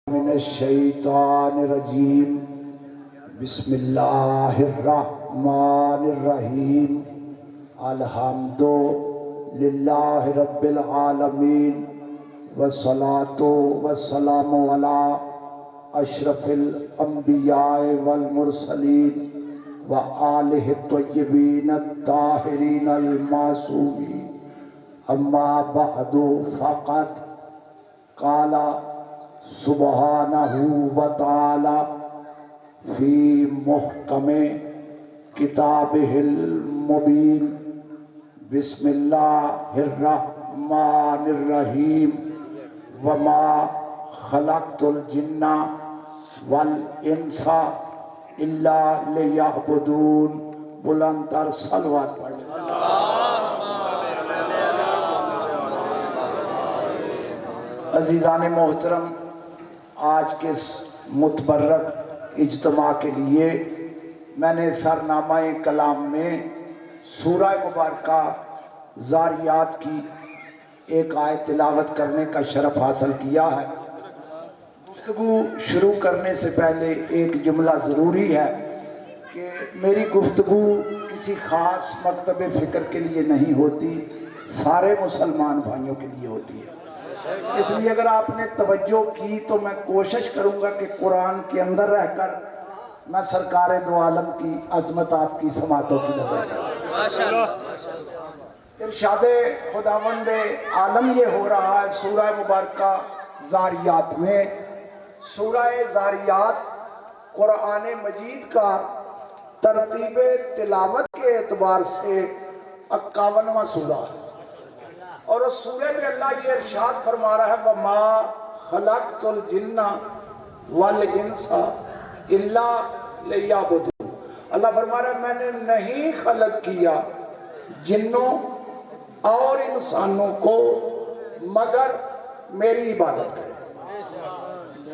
من الشیطان الرجیم بسم اللہ الرحمن الرحیم الحمد للہ رب العالمین والصلاة والسلام علی اشرف الانبیاء والمرسلین وآلہ الطیبین الطاہرین المعصومین اما بعد فقط قال سبحانہ وتعالی فی محکم کتابہ المبین بسم اللہ الرحمن الرحیم وما خلقت الجن والانس الا لیعبدون بلند تر صلوات پڑھ لیں۔ عزیزان محترم، آج کے اس متبرک اجتماع کے لیے میں نے سرنامہ کلام میں سورہ مبارکہ زاریات کی ایک آیت تلاوت کرنے کا شرف حاصل کیا ہے۔ گفتگو شروع کرنے سے پہلے ایک جملہ ضروری ہے کہ میری گفتگو کسی خاص مکتب فکر کے لیے نہیں ہوتی، سارے مسلمان بھائیوں کے لیے ہوتی ہے۔ اس لیے اگر آپ نے توجہ کی تو میں کوشش کروں گا کہ قرآن کے اندر رہ کر میں سرکار دو عالم کی عظمت آپ کی سماعتوں کی نظر کروں۔ ارشاد خداوند عالم یہ ہو رہا ہے سورہ مبارکہ زاریات میں۔ سورہ زاریات قرآن مجید کا ترتیب تلاوت کے اعتبار سے 51واں سورہ ہے، اور اس سورہ میں اللہ یہ ارشاد فرما رہا ہے وَمَا خَلَقْتُ الْجِنَّ وَالْإِنسَ إِلَّا لِيَعْبُدُونِ۔ اللہ فرما رہا ہے میں نے نہیں خلق کیا جنوں اور انسانوں کو مگر میری عبادت کریں۔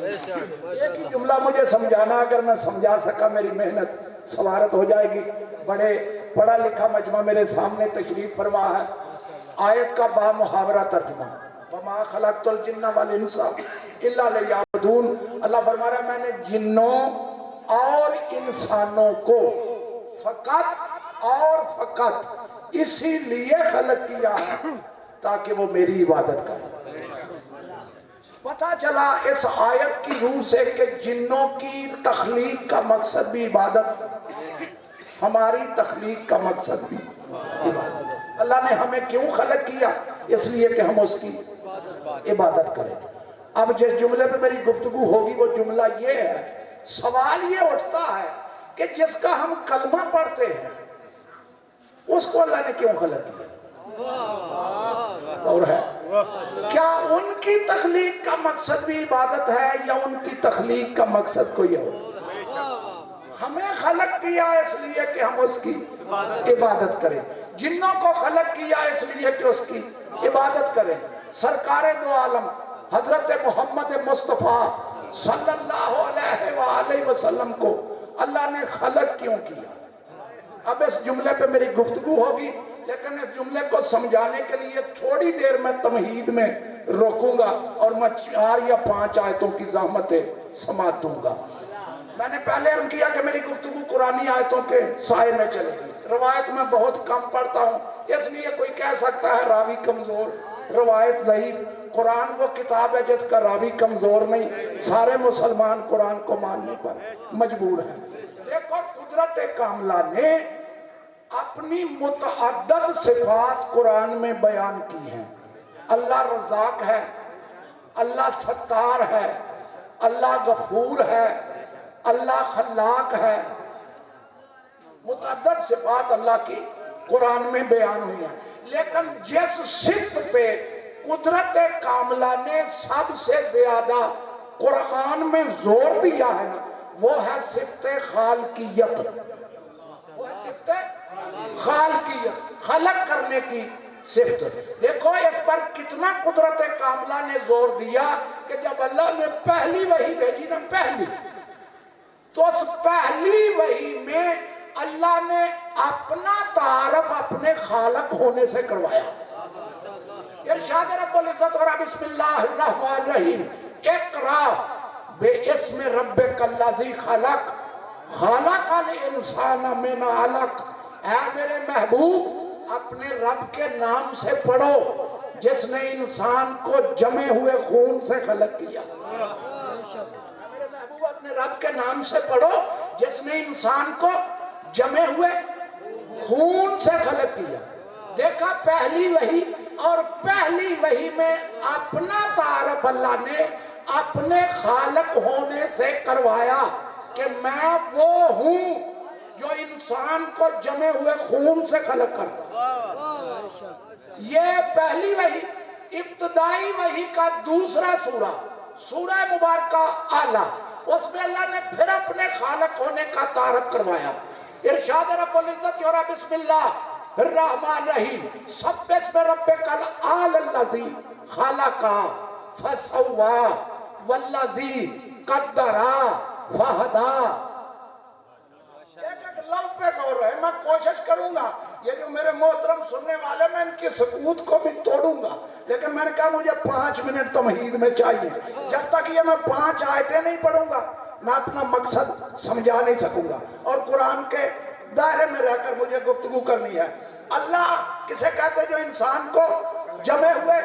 ایک ہی جملہ مجھے سمجھانا، اگر میں سمجھا سکا میری محنت سوارت ہو جائے گی۔ بڑے پڑھا لکھا مجمع میرے سامنے تشریف فرما ہے۔ آیت کا با محاورہ ترجمہ وَمَا خَلَقْتُ الْجِنَّ وَالْإِنسَ إِلَّا لِيَعْبُدُونِ۔ اللہ فرما رہا ہے میں نے جنوں اور انسانوں کو فقط اور فقط اسی لیے خلق کیا ہے تاکہ وہ میری عبادت کریں۔ پتہ چلا اس آیت کی روح سے کہ جنوں کی تخلیق کا مقصد بھی عبادت، ہماری تخلیق کا مقصد بھی عبادت۔ اللہ نے ہمیں کیوں خلق کیا؟ اس لیے کہ ہم اس کی عبادت کریں۔ اب جس جملے پہ میری گفتگو ہوگی وہ جملہ یہ ہے، سوال یہ اٹھتا ہے کہ جس کا ہم کلمہ پڑھتے ہیں اس کو اللہ نے کیوں خلق کیا؟ اور ہے کیا ان کی تخلیق کا مقصد بھی عبادت ہے یا ان کی تخلیق کا مقصد کوئی اور؟ ہمیں خلق کیا اس لیے کہ ہم اس کی عبادت کریں، جنوں کو خلق کیا اس لیے کہ اس کی عبادت کریں۔ سرکار دو عالم حضرت محمد مصطفیٰ صلی اللہ علیہ وآلہ وسلم کو اللہ نے خلق کیوں کیا؟ اب اس جملے پہ میری گفتگو ہوگی، لیکن اس جملے کو سمجھانے کے لیے تھوڑی دیر میں تمہید میں روکوں گا اور میں 4 یا 5 آیتوں کی زحمتیں سماعت دوں گا۔ میں نے پہلے عرض کیا کہ میری گفتگو قرآنی آیتوں کے سائے میں چلے گی۔ روایت میں بہت کم پڑھتا ہوں، اس لیے کوئی کہہ سکتا ہے راوی کمزور، روایت ضعیف۔ قرآن وہ کتاب ہے جس کا راوی کمزور نہیں، سارے مسلمان قرآن کو ماننے پر مجبور ہیں۔ دیکھو قدرت کاملہ نے اپنی متعدد صفات قرآن میں بیان کی ہیں۔ اللہ رزاق ہے، اللہ ستار ہے، اللہ غفور ہے، اللہ خلاق ہے۔ متعدد صفات اللہ کی قرآن میں بیان ہوئی ہیں، لیکن جس صفت پہ قدرت کاملہ نے سب سے زیادہ قرآن میں زور دیا ہے نا، وہ ہے صفت خالقیت۔ وہ ہے صفت خالقیت، خلق کرنے کی صفت۔ دیکھو اس پر کتنا قدرت کاملہ نے زور دیا کہ جب اللہ نے پہلی وحی بھیجی نا، پہلی، تو اس پہلی وحی میں اللہ نے اپنا تعارف اپنے خالق ہونے سے کروایا۔ ارشاد رب العزت اور بسم اللہ الرحمن الرحیم اقرا بے اسم ربک الذی خلق خلق الانسان من علق، اے میرے محبوب اپنے رب کے نام سے پڑھو جس نے انسان کو جمے ہوئے خون سے خلق کیا۔ میرے محبوب اپنے رب کے نام سے پڑھو جس نے انسان کو جمے ہوئے خون سے خلق کیا۔ دیکھا پہلی وحی، اور پہلی وحی میں اپنا تعارف اللہ نے اپنے خالق ہونے سے کروایا کہ میں وہ ہوں جو انسان کو جمے ہوئے خون سے خلق کرتا۔ یہ پہلی وحی، ابتدائی وحی کا دوسرا سورہ، سورہ مبارکہ اعلیٰ، اس میں اللہ نے پھر اپنے خالق ہونے کا تعارف کروایا۔ ارشاد رب العزت اور بسم اللہ الرحمن الرحیم، سبح اسم ربک الاعلی الذی خلق فسوی والذی قدر فہدی۔ ایک ایک لفظ پہ غور ہے، میں کوشش کروں گا یہ جو میرے محترم سننے والے میں ان کی سکوت کو بھی توڑوں گا، لیکن میں نے کہا مجھے 5 منٹ تمہید میں چاہیے، جب تک یہ میں 5 آیتیں نہیں پڑھوں گا میں اپنا مقصد سمجھا نہیں سکوں گا، اور قرآن کے دائرے میں رہ کر مجھے گفتگو کرنی ہے۔ اللہ کسے کہتے جو انسان کو جمے ہوئے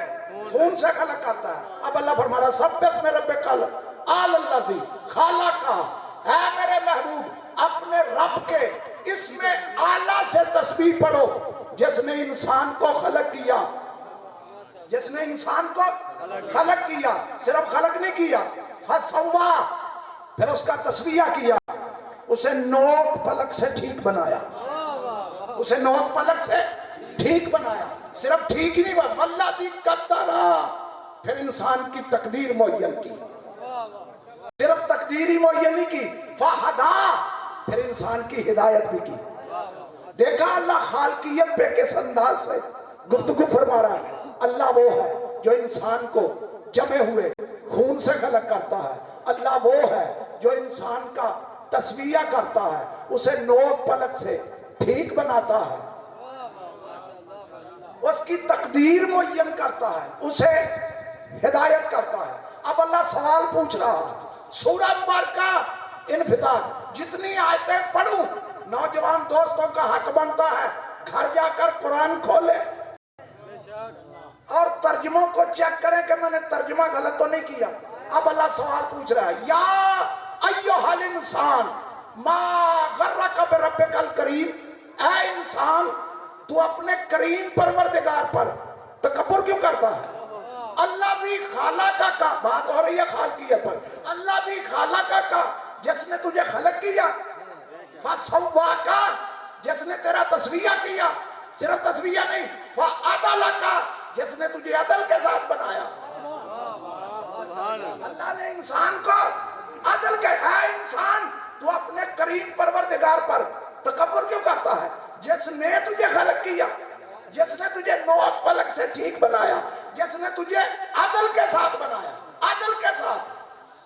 خون سے خلق کرتا ہے؟ اب اللہ فرما رہا سبح اسم ربک الاعلی الذی خلق، اے میرے محبوب اپنے رب کے اسم اعلیٰ سے تسبیح پڑھو جس نے انسان کو خلق کیا، جس نے انسان کو خلق کیا، صرف خلق نہیں کیا، فسوا، پھر اس کا تسبیح کیا، اسے نوک پلک سے ٹھیک بنایا، اسے نوک پلک سے ٹھیک بنایا، صرف ٹھیک ہی نہیں بنا، والذی قدر، پھر انسان کی تقدیر معین کی، صرف تقدیر ہی معین نہیں کی، فہدی، پھر انسان کی ہدایت بھی کی۔ دیکھا اللہ خالقیت پہ کس انداز سے گفتگو فرما رہا ہے۔ اللہ وہ ہے جو انسان کو جمے ہوئے خون سے خلق کرتا ہے، اللہ وہ ہے جو انسان کا تسویہ کرتا ہے، اسے نوک پلک سے ٹھیک بناتا ہے، اس کی تقدیر معین کرتا ہے، اسے ہدایت کرتا ہے۔ اب اللہ سوال پوچھ رہا ہے، سورہ مبارکہ انفطار، جتنی آیتیں پڑھوں نوجوان دوستوں کا حق بنتا ہے گھر جا کر قرآن کھولے اور ترجموں کو چیک کریں کہ میں نے ترجمہ غلط تو نہیں کیا۔ اب اللہ سوال پوچھ رہا ہے، یا ایھا الانسان ما غرک بربک الکریم، اے انسان تو اپنے کریم پروردگار پر تکبر کیوں کرتا ہے؟ الذی خلق کا، بات ہو رہی ہے خالقیت پر، الذی خلق کا، جس نے تجھے خلق کیا، فسواک، جس نے تیرا تسویہ کیا، صرف تسویہ نہیں، فعدلک، جس نے تجھے عدل کے ساتھ بنایا۔ اللہ نے انسان کو عدل کے، اے انسان تو اپنے کریم پروردگار پر تکبر کیوں کرتا ہے؟ جس نے تجھے خلق کیا، جس نے تجھے نوک پلک سے ٹھیک بنایا، جس نے تجھے عدل کے ساتھ بنایا۔ عدل کے ساتھ،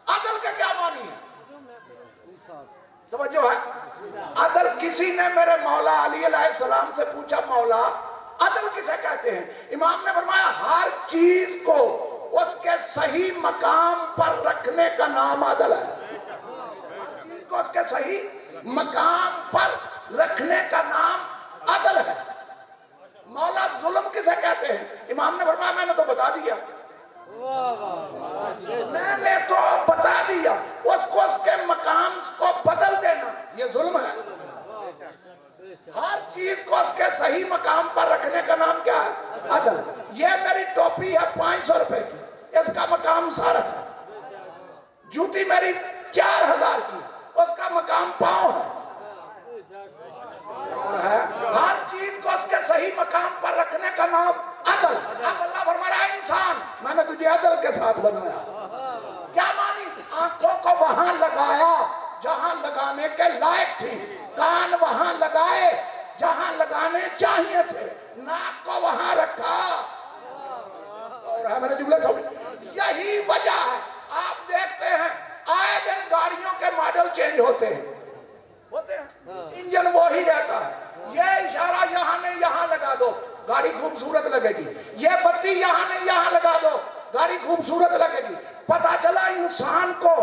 عدل کے کیا معنی ہے؟ توجہ ہے؟ عدل، کسی نے میرے مولا علی علیہ السلام سے پوچھا مولا عدل کسے کہتے ہیں؟ امام نے فرمایا ہر چیز کو اس کے صحیح مقام پر رکھنے کا نام عدل ہے۔ ہر چیز کو اس کے صحیح مقام پر رکھنے کا نام عدل ہے۔ مولا ظلم کسے کہتے ہیں؟ امام نے فرمایا میں نے تو بتا دیا، میں نے تو بتا دیا، اس کو اس کے مقام کو بدل دینا یہ ظلم ہے۔ ہر چیز کو اس کے صحیح مقام پر رکھنے کا نام کیا ہے؟ عدل۔ یہ میری ٹوپی ہے 500 روپے کی، اس کا مقام سر ہے۔ جوتی میری 4000 کی، اس کا مقام پاؤں ہے۔ ہر چیز کو اس کے صحیح مقام پر رکھنے کا نام عدل۔ اب اللہ فرما رہا ہے انسان میں نے تجھے عدل کے ساتھ بنایا۔ کیا معنی؟ آنکھوں کو وہاں لگایا جہاں لگانے کے لائق تھی، کان وہاں لگائے جہاں لگانے چاہیے تھے، ناک کو وہاں رکھا۔ اور میرے جملے سمجھ، یہی وجہ ہے آپ دیکھتے ہیں آئے دن گاڑیوں کے ماڈل چینج ہوتے ہیں، انجن وہی رہتا ہے۔ یہ اشارہ یہاں نہیں یہاں لگا دو گاڑی خوبصورت لگے گی، یہ بتی یہاں نہیں یہاں لگا دو گاڑی خوبصورت لگے گی۔ پتہ چلا انسان کو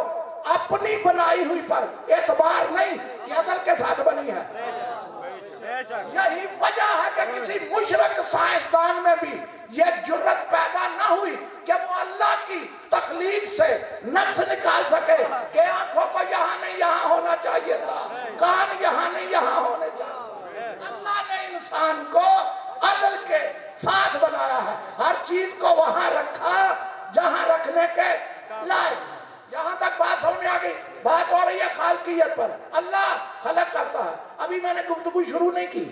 اپنی بنائی ہوئی پر اعتبار نہیں کہ عدل کے ساتھ بنی ہے. یہی وجہ ہے کہ کسی مشرک سائنسدان میں بھی یہ جرت پیدا نہ ہوئی کہ وہ اللہ کی تخلیق سے نقص نکال سکے کہ آنکھوں کو یہاں نہیں یہاں ہونا چاہیے تھا, کان یہاں نہیں یہاں ہونے چاہیے. اللہ نے انسان کو عدل کے ساتھ بنایا ہے, ہر چیز کو وہاں رکھا جہاں رکھنے کے لائق. یہاں تک بات سمجھ میں آ گئی. بات ہو رہی ہے خالقیت پر. اللہ خلق کرتا ہے. ابھی میں نے گفتگو شروع نہیں کی,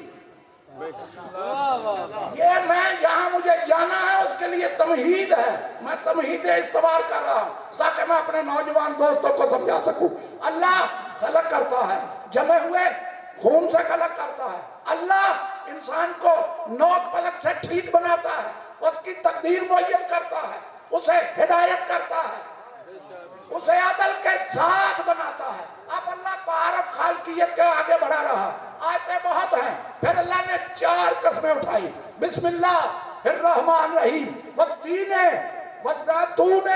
یہ میں جہاں مجھے جانا ہے اس کے لیے تمہید ہے. میں تمہید استوار کر رہا ہوں تاکہ میں اپنے نوجوان دوستوں کو سمجھا سکوں. اللہ خلق کرتا ہے, جمے ہوئے خون سے خلق کرتا ہے. اللہ انسان کو نوک پلک سے ٹھیک بناتا ہے, اس کی تقدیر معین کرتا ہے, اسے ہدایت کرتا ہے, اسے عدل کے ساتھ بناتا ہے. اب اللہ تعارف خالقیت کے آگے بڑھا رہا. آیتیں بہت ہیں. پھر اللہ نے 4 قسمیں اٹھائی. بسم اللہ الرحمن الرحیم. والتین والزیتون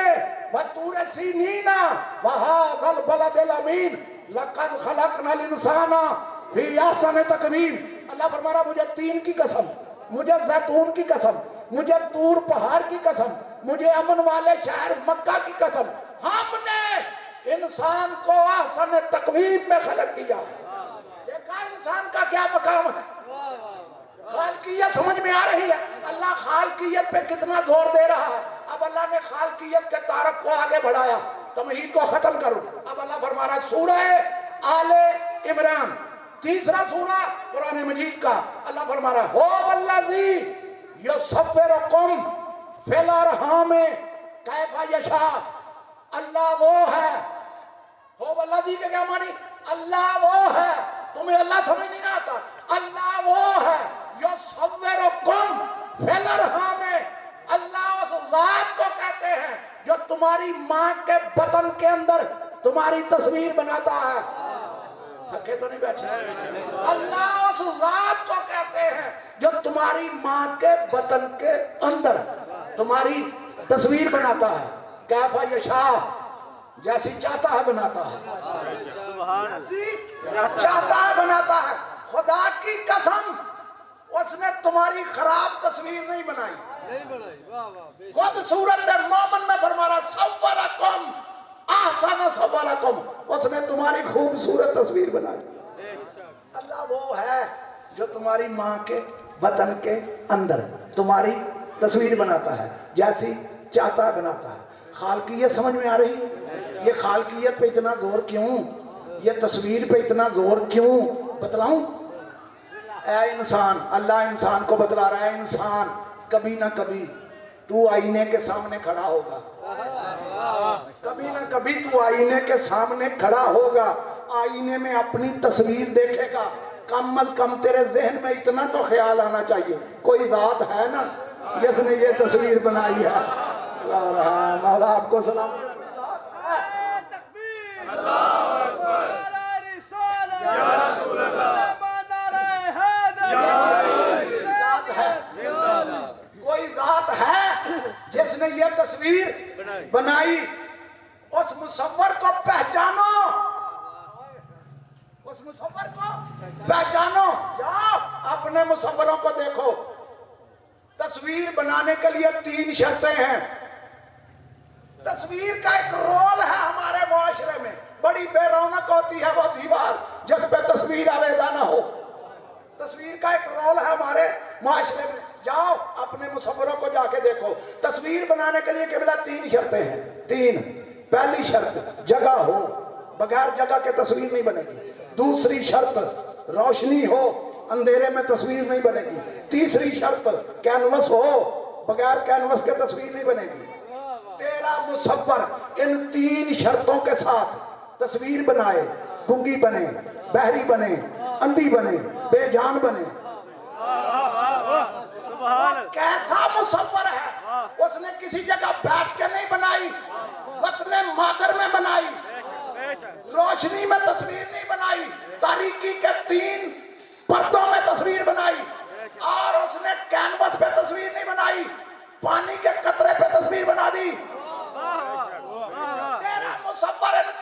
والطور سینین وہذا البلد الامین لقد خلقنا الانسان فی احسن تقویم. اللہ فرما رہا مجھے تین کی قسم, مجھے زیتون کی قسم, مجھے طور پہاڑ کی قسم, مجھے امن والے شہر مکہ کی قسم, ہم نے انسان کو احسن تقویم میں خلق کیا. دیکھا انسان کا کیا مقام ہے. خالقیت سمجھ میں آ رہی ہے. اللہ خالقیت پہ کتنا زور دے رہا ہے. اب اللہ نے خالقیت کے تعارف کو آگے بڑھایا, تمہید کو ختم کرو. اب اللہ فرما رہا ہے سورہ آل عمران, تیسرا سورہ قرآن مجید کا. اللہ فرما رہا ہے ہو والذی یصورکم فی الارحام کیف یشاء. اللہ وہ ہے. ہو والذی کے کیا معنی؟ اللہ وہ ہے. تمہیں اللہ سمجھ نہیں آتا. اللہ وہ ہے یصورکم فی الارحام. اللہ اس ذات کو کہتے ہیں جو تمہاری ماں کے بطن کے اندر تمہاری تصویر بناتا ہے. تھکے تو نہیں بیٹھے. اللہ اس ذات کو کہتے ہیں جو تمہاری ماں کے بطن کے اندر تمہاری تصویر بناتا ہے. کیف یشاء, جیسی چاہتا ہے بناتا ہے, جیسی چاہتا ہے بناتا ہے. خدا کی قسم اس نے تمہاری خراب تصویر نہیں بنائی. خود سورۃ مومن میں فرما رہا صورکم احسن صورکم, اس نے تمہاری خوبصورت تصویر بنائی. اللہ وہ ہے جو تمہاری ماں کے بطن کے اندر تمہاری تصویر بناتا ہے, جیسی چاہتا ہے بناتا ہے. خالقیت سمجھ میں آ رہی ہے. یہ خالقیت پہ اتنا زور کیوں, یہ تصویر پہ اتنا زور کیوں بتلاؤں. اے انسان, اللہ انسان کو بتلا رہا ہے انسان کبھی نہ کبھی تو آئینے کے سامنے کھڑا ہوگا. کبھی نہ کبھی تو آئینے کے سامنے کھڑا ہوگا, آئینے میں اپنی تصویر دیکھے گا. کم از کم تیرے ذہن میں اتنا تو خیال آنا چاہیے کوئی ذات ہے نا جس نے یہ تصویر بنائی ہے. مولا آپ کو سلام. کوئی ذات ہے جس نے یہ تصویر بنائی. اس مصور کو پہچانو, اس مصور کو پہچانو. جاؤ اپنے مصوروں کو دیکھو. تصویر بنانے کے لیے 3 شرطیں ہیں. تصویر کا ایک رول ہے ہمارے معاشرے میں. بڑی بے رونق ہوتی ہے وہ دیوار جس پہ تصویر آویزہ نہ ہو. تصویر کا ایک رول ہے ہمارے معاشرے میں. جاؤ اپنے مصوروں کو جا کے دیکھو. تصویر بنانے کے لیے قبلہ 3 شرطیں ہیں. 3. پہلی شرط جگہ ہو, بغیر جگہ کے تصویر نہیں بنے گی. دوسری شرط روشنی ہو, اندھیرے میں تصویر نہیں بنے گی. تیسری شرط کینوس ہو, بغیر کینوس کے تصویر نہیں بنے گی. تیرا مصور ان 3 شرطوں کے ساتھ تصویر بنائے, گنگی بنے, بہری بنے, اندھی بنے, بے جان بنے. کیسا مصور ہے. اس نے کسی جگہ بیٹھ کے نہیں بنائی, وطن مادر میں بنائی. روشنی میں تصویر نہیں بنائی, تاریکی کے 3 پردوں میں تصویر بنائی. اور اس نے کینوس پہ تصویر نہیں بنائی, پانی کے قطرے پہ تصویر بنا دی. تیرا مصور ان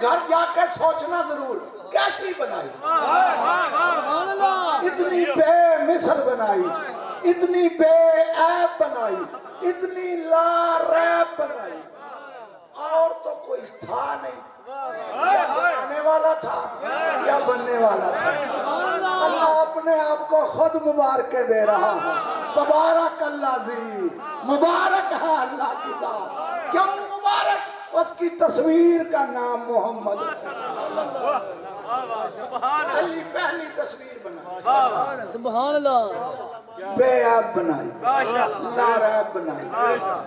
گھر جا کے سوچنا ضرور کیسی بنائی، اتنی بے مثل بنائی، اتنی بے عیب بنائی، اتنی لا ریب بنائی، اور تو کوئی تھا نہیں، یا بنانے والا تھا یا بننے والا تھا۔ اللہ اپنے آپ کو خود مبارکیں دے رہا ہے، تبارک الذی، مبارک ہے اللہ کی ذات۔ کیوں مبارک؟ اس کی تصویر کا نام محمد ہے۔ علی پہلی تصویر بنائی، سبحان اللہ، بے عیب بنائی، لا ریب بنائی،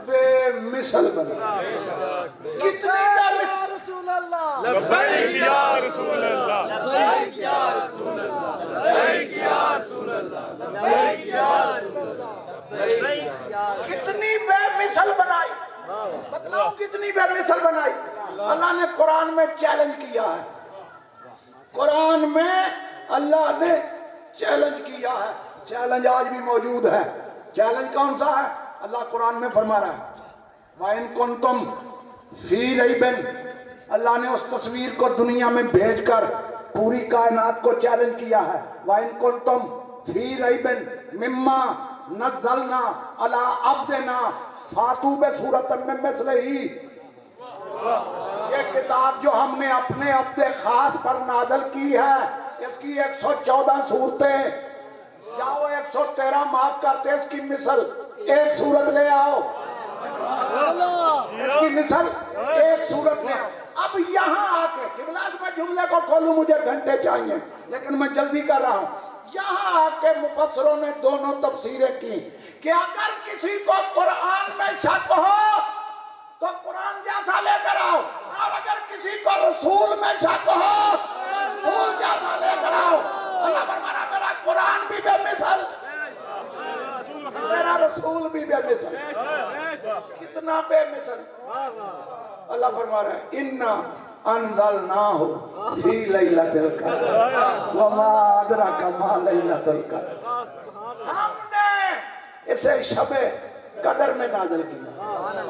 بے مثل بنائی۔ کتنی بے مثل رسول اللہ، لبیک یا رسول اللہ، لبیک یا رسول اللہ، لبیک یا رسول اللہ، لبیک یا رسول اللہ۔ کتنی بے مثل بنائی، بتلاؤ کتنی بے مثل بنائی۔ اللہ نے قرآن میں چیلنج کیا ہے، قرآن میں اللہ نے چیلنج کیا ہے، چیلنج آج بھی موجود ہے۔ چیلنج کون سا ہے؟ اللہ قرآن میں فرما رہا ہے وَإِن كُنتُمْ فِي رَيْبٍ، اللہ نے اس تصویر کو دنیا میں بھیج کر پوری کائنات کو چیلنج کیا ہے۔ وَإِن كُنتُمْ فِي رَيْبٍ مِّمَّا نَزَّلْنَا عَلَىٰ عَبْدِنَا فَأْتُوا بِسُورَةٍ مِّن مِّثْلِهِ، یہ کتاب جو ہم نے اپنے عبد خاص پر نازل کی ہے، اس کی 114 صورتیں، جاؤ 113 معاف کرتے، اس کی مثل ایک صورت لے آؤ، اس کی مثل ایک صورت لے آؤ۔ اب یہاں آ کے قبلہ میں جملے کو کھولوں، مجھے گھنٹے چاہیے لیکن میں جلدی کر رہا ہوں۔ یہاں آ کے مفسروں نے دونوں تفسیریں کی کہ اگر کسی کو قرآن میں شک ہو تو قرآن جیسا لے کر آؤ، اور اگر کسی کو رسول میں شک ہو رسول جیسا لے کر آؤ۔ اللہ فرمانا میرا قرآن بھی بے مثل، میرا رسول بھی بے مثل۔ کتنا بے مثل؟ اللہ فرما رہا ہے اِنَّا أَنزَلْنَاهُ فِي لَيْلَةِ الْقَدْرِ وَمَا أَدْرَاكَ مَا لَيْلَةُ الْقَدْرِ، ہم نے اسے شب قدر میں نازل کیا،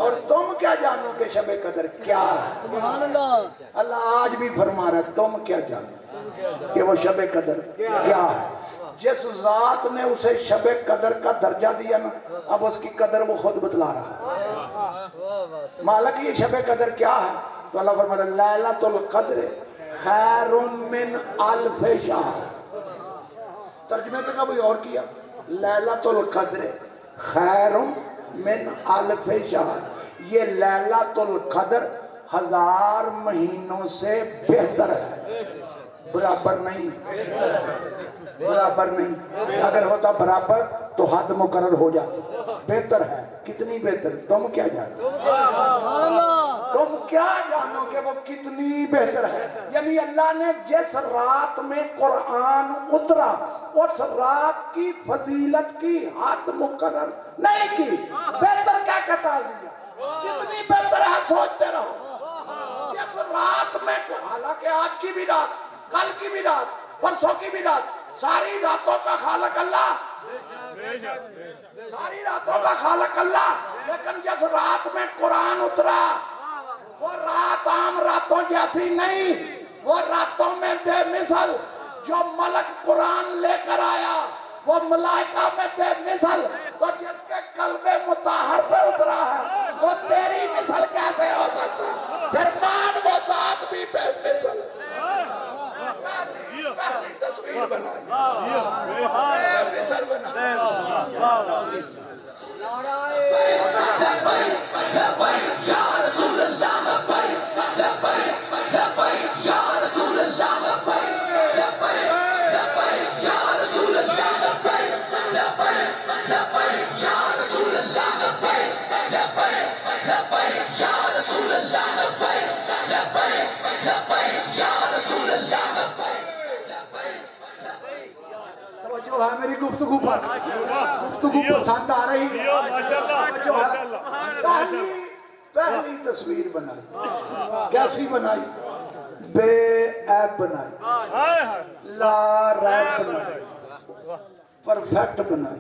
اور تم کیا جانو کہ شب قدر کیا ہے؟ سبحان اللہ، اللہ آج بھی فرما رہا ہے تم کیا جانو کہ وہ شب قدر کیا ہے۔ جس ذات نے اسے شب قدر کا درجہ دیا نا، اب اس کی قدر وہ خود بتلا رہا ہے۔ مالک یہ شب قدر کیا ہے؟ تو اللہ فرما رہا ہے لیلۃ القدر خیر من الف شہر۔ ترجمے پہ کوئی اور کیا، لیلۃ القدر خیر من الف شہر، یہ لیلۃ القدر 1000 مہینوں سے بہتر ہے، برابر نہیں، برابر نہیں۔ اگر ہوتا برابر تو حد مقرر ہو جاتی، بہتر ہے۔ کتنی بہتر؟ تم کیا جانو، تم کیا جانو کہ وہ کتنی بہتر ہے۔ یعنی اللہ نے جس رات میں قرآن اترا اس رات کی فضیلت کی حد مقرر نہیں کی، بہتر کیا کٹا لیا، کتنی بہتر ہے سوچتے رہو۔ جس رات میں، حالانکہ آج کی بھی رات، کل کی بھی رات، پرسوں کی بھی رات، ساری راتوں کا خالق اللہ، ساری راتوں کا خالق اللہ، لیکن جس رات میں قرآن اترا وہ رات عام راتوں جیسی نہیں، وہ راتوں میں بے مثل۔ جو ملک قرآن لے کر آیا وہ ملائکہ میں بے مثل، تو جس کے قلب مطہر پہ اترا ہے وہ تیری مثل کیسے ہو سکتا؟ پھر مان وہ ذات بھی بے مثل۔ پہلی تصویر بنائی، بے مثل بنائی۔ توجہ ہے میری گفتگو پر، گفتگو پسند آ رہی ہے؟ پہلی تصویر بنائی، کیسی بنائی؟ بے عیب بنائی، لا ریب بنائی، پرفیکٹ بنائی،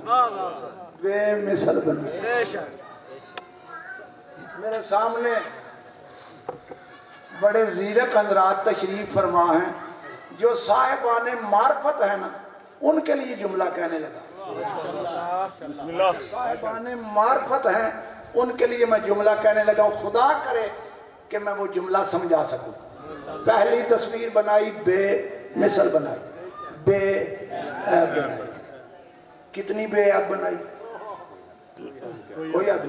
بے مثل بنائی۔ میرے سامنے بڑے زیرک حضرات تشریف فرما ہیں، جو صاحبان معرفت ہے نا ان کے لیے جملہ کہنے لگا، بسم اللہ صاحبان معرفت ہیں ان کے لیے میں جملہ کہنے لگا ہوں۔ خدا کرے کہ میں وہ جملہ سمجھا سکوں۔ پہلی تصویر بنائی، بے مثل بنائی، بے عیب بنائی۔ کتنی بے عیب بنائی؟ کوئی یاد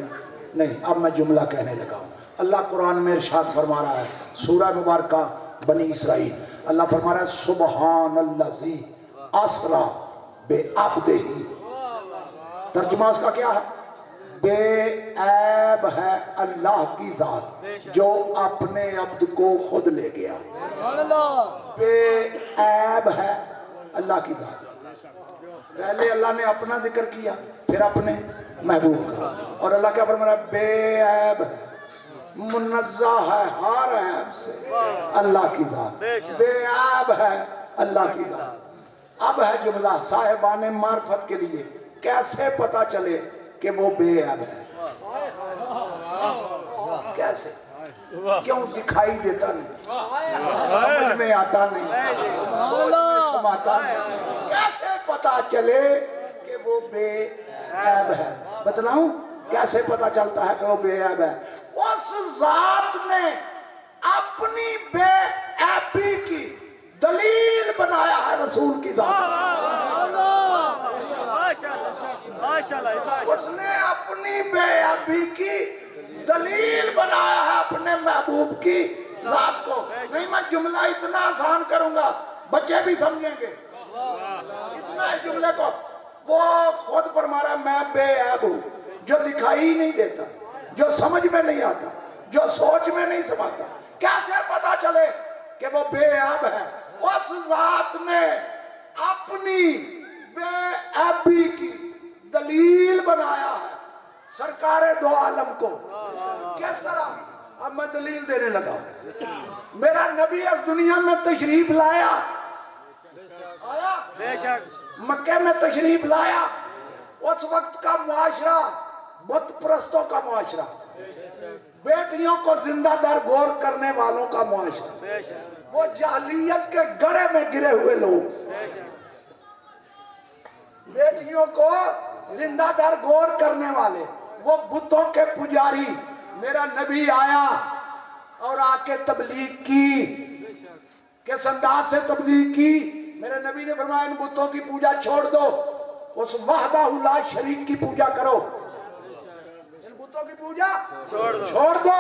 نہیں۔ اب میں جملہ کہنے لگا ہوں۔ اللہ قرآن میں ارشاد فرما رہا ہے، سورہ مبارکہ بنی اسرائیل، اللہ فرما رہا ہے سبحان الذی اسری بعبدہ۔ ترجمہ اس کا کیا ہے؟ بے عیب ہے اللہ کی ذات جو اپنے عبد کو خود لے گیا۔ سبحان اللہ، بے عیب ہے اللہ کی ذات۔ پہلے اللہ نے اپنا ذکر کیا، پھر اپنے محبوب کا، اور اللہ کیا فرما رہا ہے؟ بے عیب ہے، منزہ ہے ہر عیب سے اللہ کی ذات، بے عیب ہے اللہ کی ذات۔ اب ہے جملہ صاحبان معرفت کے لیے، کیسے پتا چلے کہ وہ بے عیب ہے؟ کیسے؟ کیوں دکھائی دیتا نہیں، سمجھ میں آتا نہیں، سوچ میں سماتا نہیں، کیسے پتا چلے کہ وہ بے عیب ہے؟ بتلاؤں کیسے پتا چلتا ہے کہ وہ بے عیب ہے؟ اس ذات نے اپنی بے عیبی کی دلیل بنایا ہے رسول کی ذات۔ اس نے اپنی بے عیبی کی دلیل بنایا ہے اپنے محبوب کی ذات کو۔ نہیں میں جملہ اتنا آسان کروں گا بچے بھی سمجھیں گے، اتنا ہے جملے کو۔ وہ خود فرما رہا ہے میں بے عیب ہوں، جو دکھائی ہی نہیں دیتا، جو سمجھ میں نہیں آتا، جو سوچ میں نہیں سماتا، کیسے پتا چلے کہ وہ بے عیب ہے؟ اس ذات نے اپنی بے عیبی کی دلیل بنایا ہے سرکار دو عالم کو۔ کس طرح؟ اب میں دلیل دینے لگا۔ میرا نبی اس دنیا میں تشریف لایا، بے شک مکے میں تشریف لایا، اس وقت کا معاشرہ بت پرستوں کا معاشرہ، بیٹیوں کو زندہ در گور کرنے والوں کا معاشرہ، وہ جاہلیت کے گڑھے میں گرے ہوئے لوگ، بیٹیوں کو زندہ در گور کرنے والے، وہ بتوں کے پجاری۔ میرا نبی آیا اور آ کے تبلیغ کی، کس انداز سے تبلیغ کی؟ میرے نبی نے فرمایا ان بتوں کی پوجا چھوڑ دو، اس وحدہ لا شریک کی پوجا کرو۔ ان بتوں کی پوجا چھوڑ دو،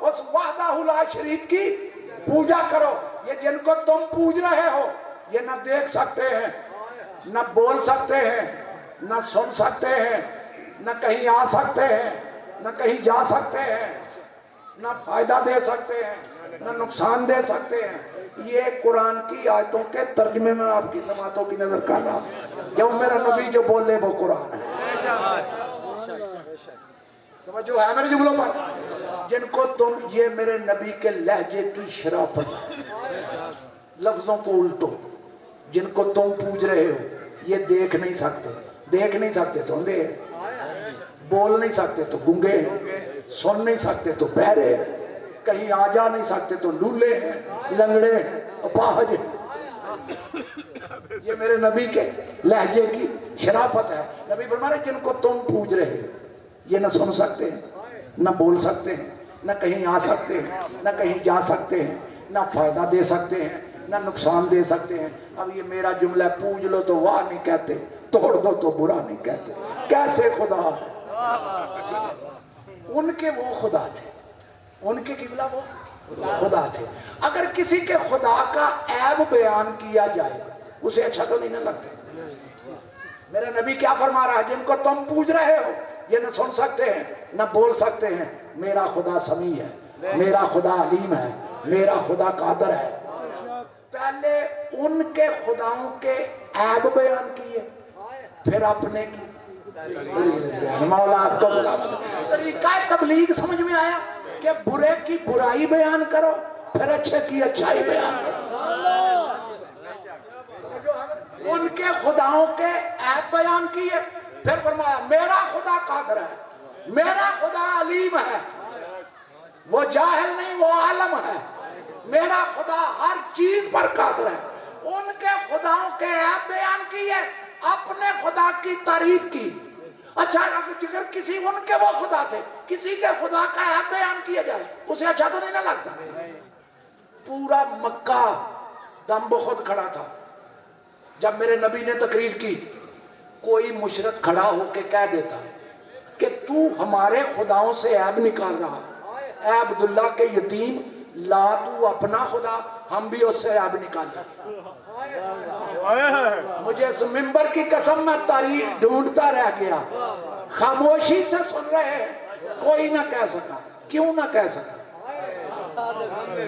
اس وحدہ لا شریک کی پوجا کرو۔ یہ جن کو تم پوج رہے ہو یہ نہ دیکھ سکتے ہیں، نہ بول سکتے ہیں، نہ سن سکتے ہیں، نہ کہیں آ سکتے ہیں، نہ کہیں جا سکتے ہیں، نہ فائدہ دے سکتے ہیں، نہ نقصان دے سکتے ہیں۔ یہ قرآن کی آیتوں کے ترجمے میں آپ کی سماعتوں کی نظر کر رہا ہوں، جو میرا نبی جو بولے وہ قرآن ہے۔ توجہ ہے میرے جملوں پر؟ جن کو تم، یہ میرے نبی کے لہجے کی شرافت ہے، لفظوں کو الٹو، جن کو تم پوج رہے ہو یہ دیکھ نہیں سکتے، دیکھ نہیں سکتے تو اندھے ہیں، بول نہیں سکتے تو گنگے ہیں، سن نہیں سکتے تو بہرے ہیں، کہیں آ جا نہیں سکتے تو لولے ہیں، لنگڑے ہیں، اپاہج ہیں۔ یہ میرے نبی کے لہجے کی شرافت ہے۔ نبی فرما رہے جن کو تم پوج رہے ہو یہ نہ سن سکتے ہیں، نہ بول سکتے ہیں، نہ کہیں آ سکتے ہیں، نہ کہیں جا سکتے ہیں، نہ فائدہ دے سکتے ہیں، نہ نقصان دے سکتے ہیں۔ اب یہ میرا جملہ ہے، پوج لو تو واہ نہیں کہتے، توڑ دو تو برا نہیں کہتے۔ کیسے خدا ہے؟ ان کے وہ خدا تھے، ان کے قبلہ وہ خدا تھے۔ اگر کسی کے خدا کا عیب بیان کیا جائے اسے اچھا تو نہیں نہ لگتا۔ میرا نبی کیا فرما رہا ہے؟ جن کو تم پوج رہے ہو یہ نہ سن سکتے ہیں، نہ بول سکتے ہیں، میرا خدا سمیع ہے، میرا خدا علیم ہے، میرا خدا قادر ہے۔ پہلے ان کے خداؤں کے عیب بیان کیے، پھر اپنے کی مولا آپ کو سلامت۔ طریقہ تبلیغ سمجھ میں آیا کہ برے کی برائی بیان کرو، پھر اچھے کی اچھائی بیان کرو۔ ان کے خداؤں کے عیب بیان کیے، پھر فرمایا میرا خدا قادر ہے، میرا خدا علیم ہے، وہ جاہل نہیں وہ عالم ہے، میرا خدا ہر چیز پر قادر ہے. ان کے خداؤں کے عیب بیان کیے, اپنے خدا کی تعریف کی. اچھا اگر کسی ان کے وہ خدا تھے, کسی کے خدا کا عیب بیان کیا جائے اسے اچھا تو نہیں نہ لگتا. پورا مکہ دم بخود کھڑا تھا جب میرے نبی نے تقریر کی. کوئی مشرک کھڑا ہو کے کہہ دیتا کہ تو ہمارے خداؤں سے عیب نکال رہا, اے عبداللہ کے یتیم, لا تو اپنا خدا, ہم بھی اس سے عیب نکالیں. مجھے اس ممبر کی قسم میں تاریخ ڈھونڈتا رہ گیا. خاموشی سے سن رہے ہیں, کوئی نہ کہہ سکا. کیوں نہ کہہ سکا؟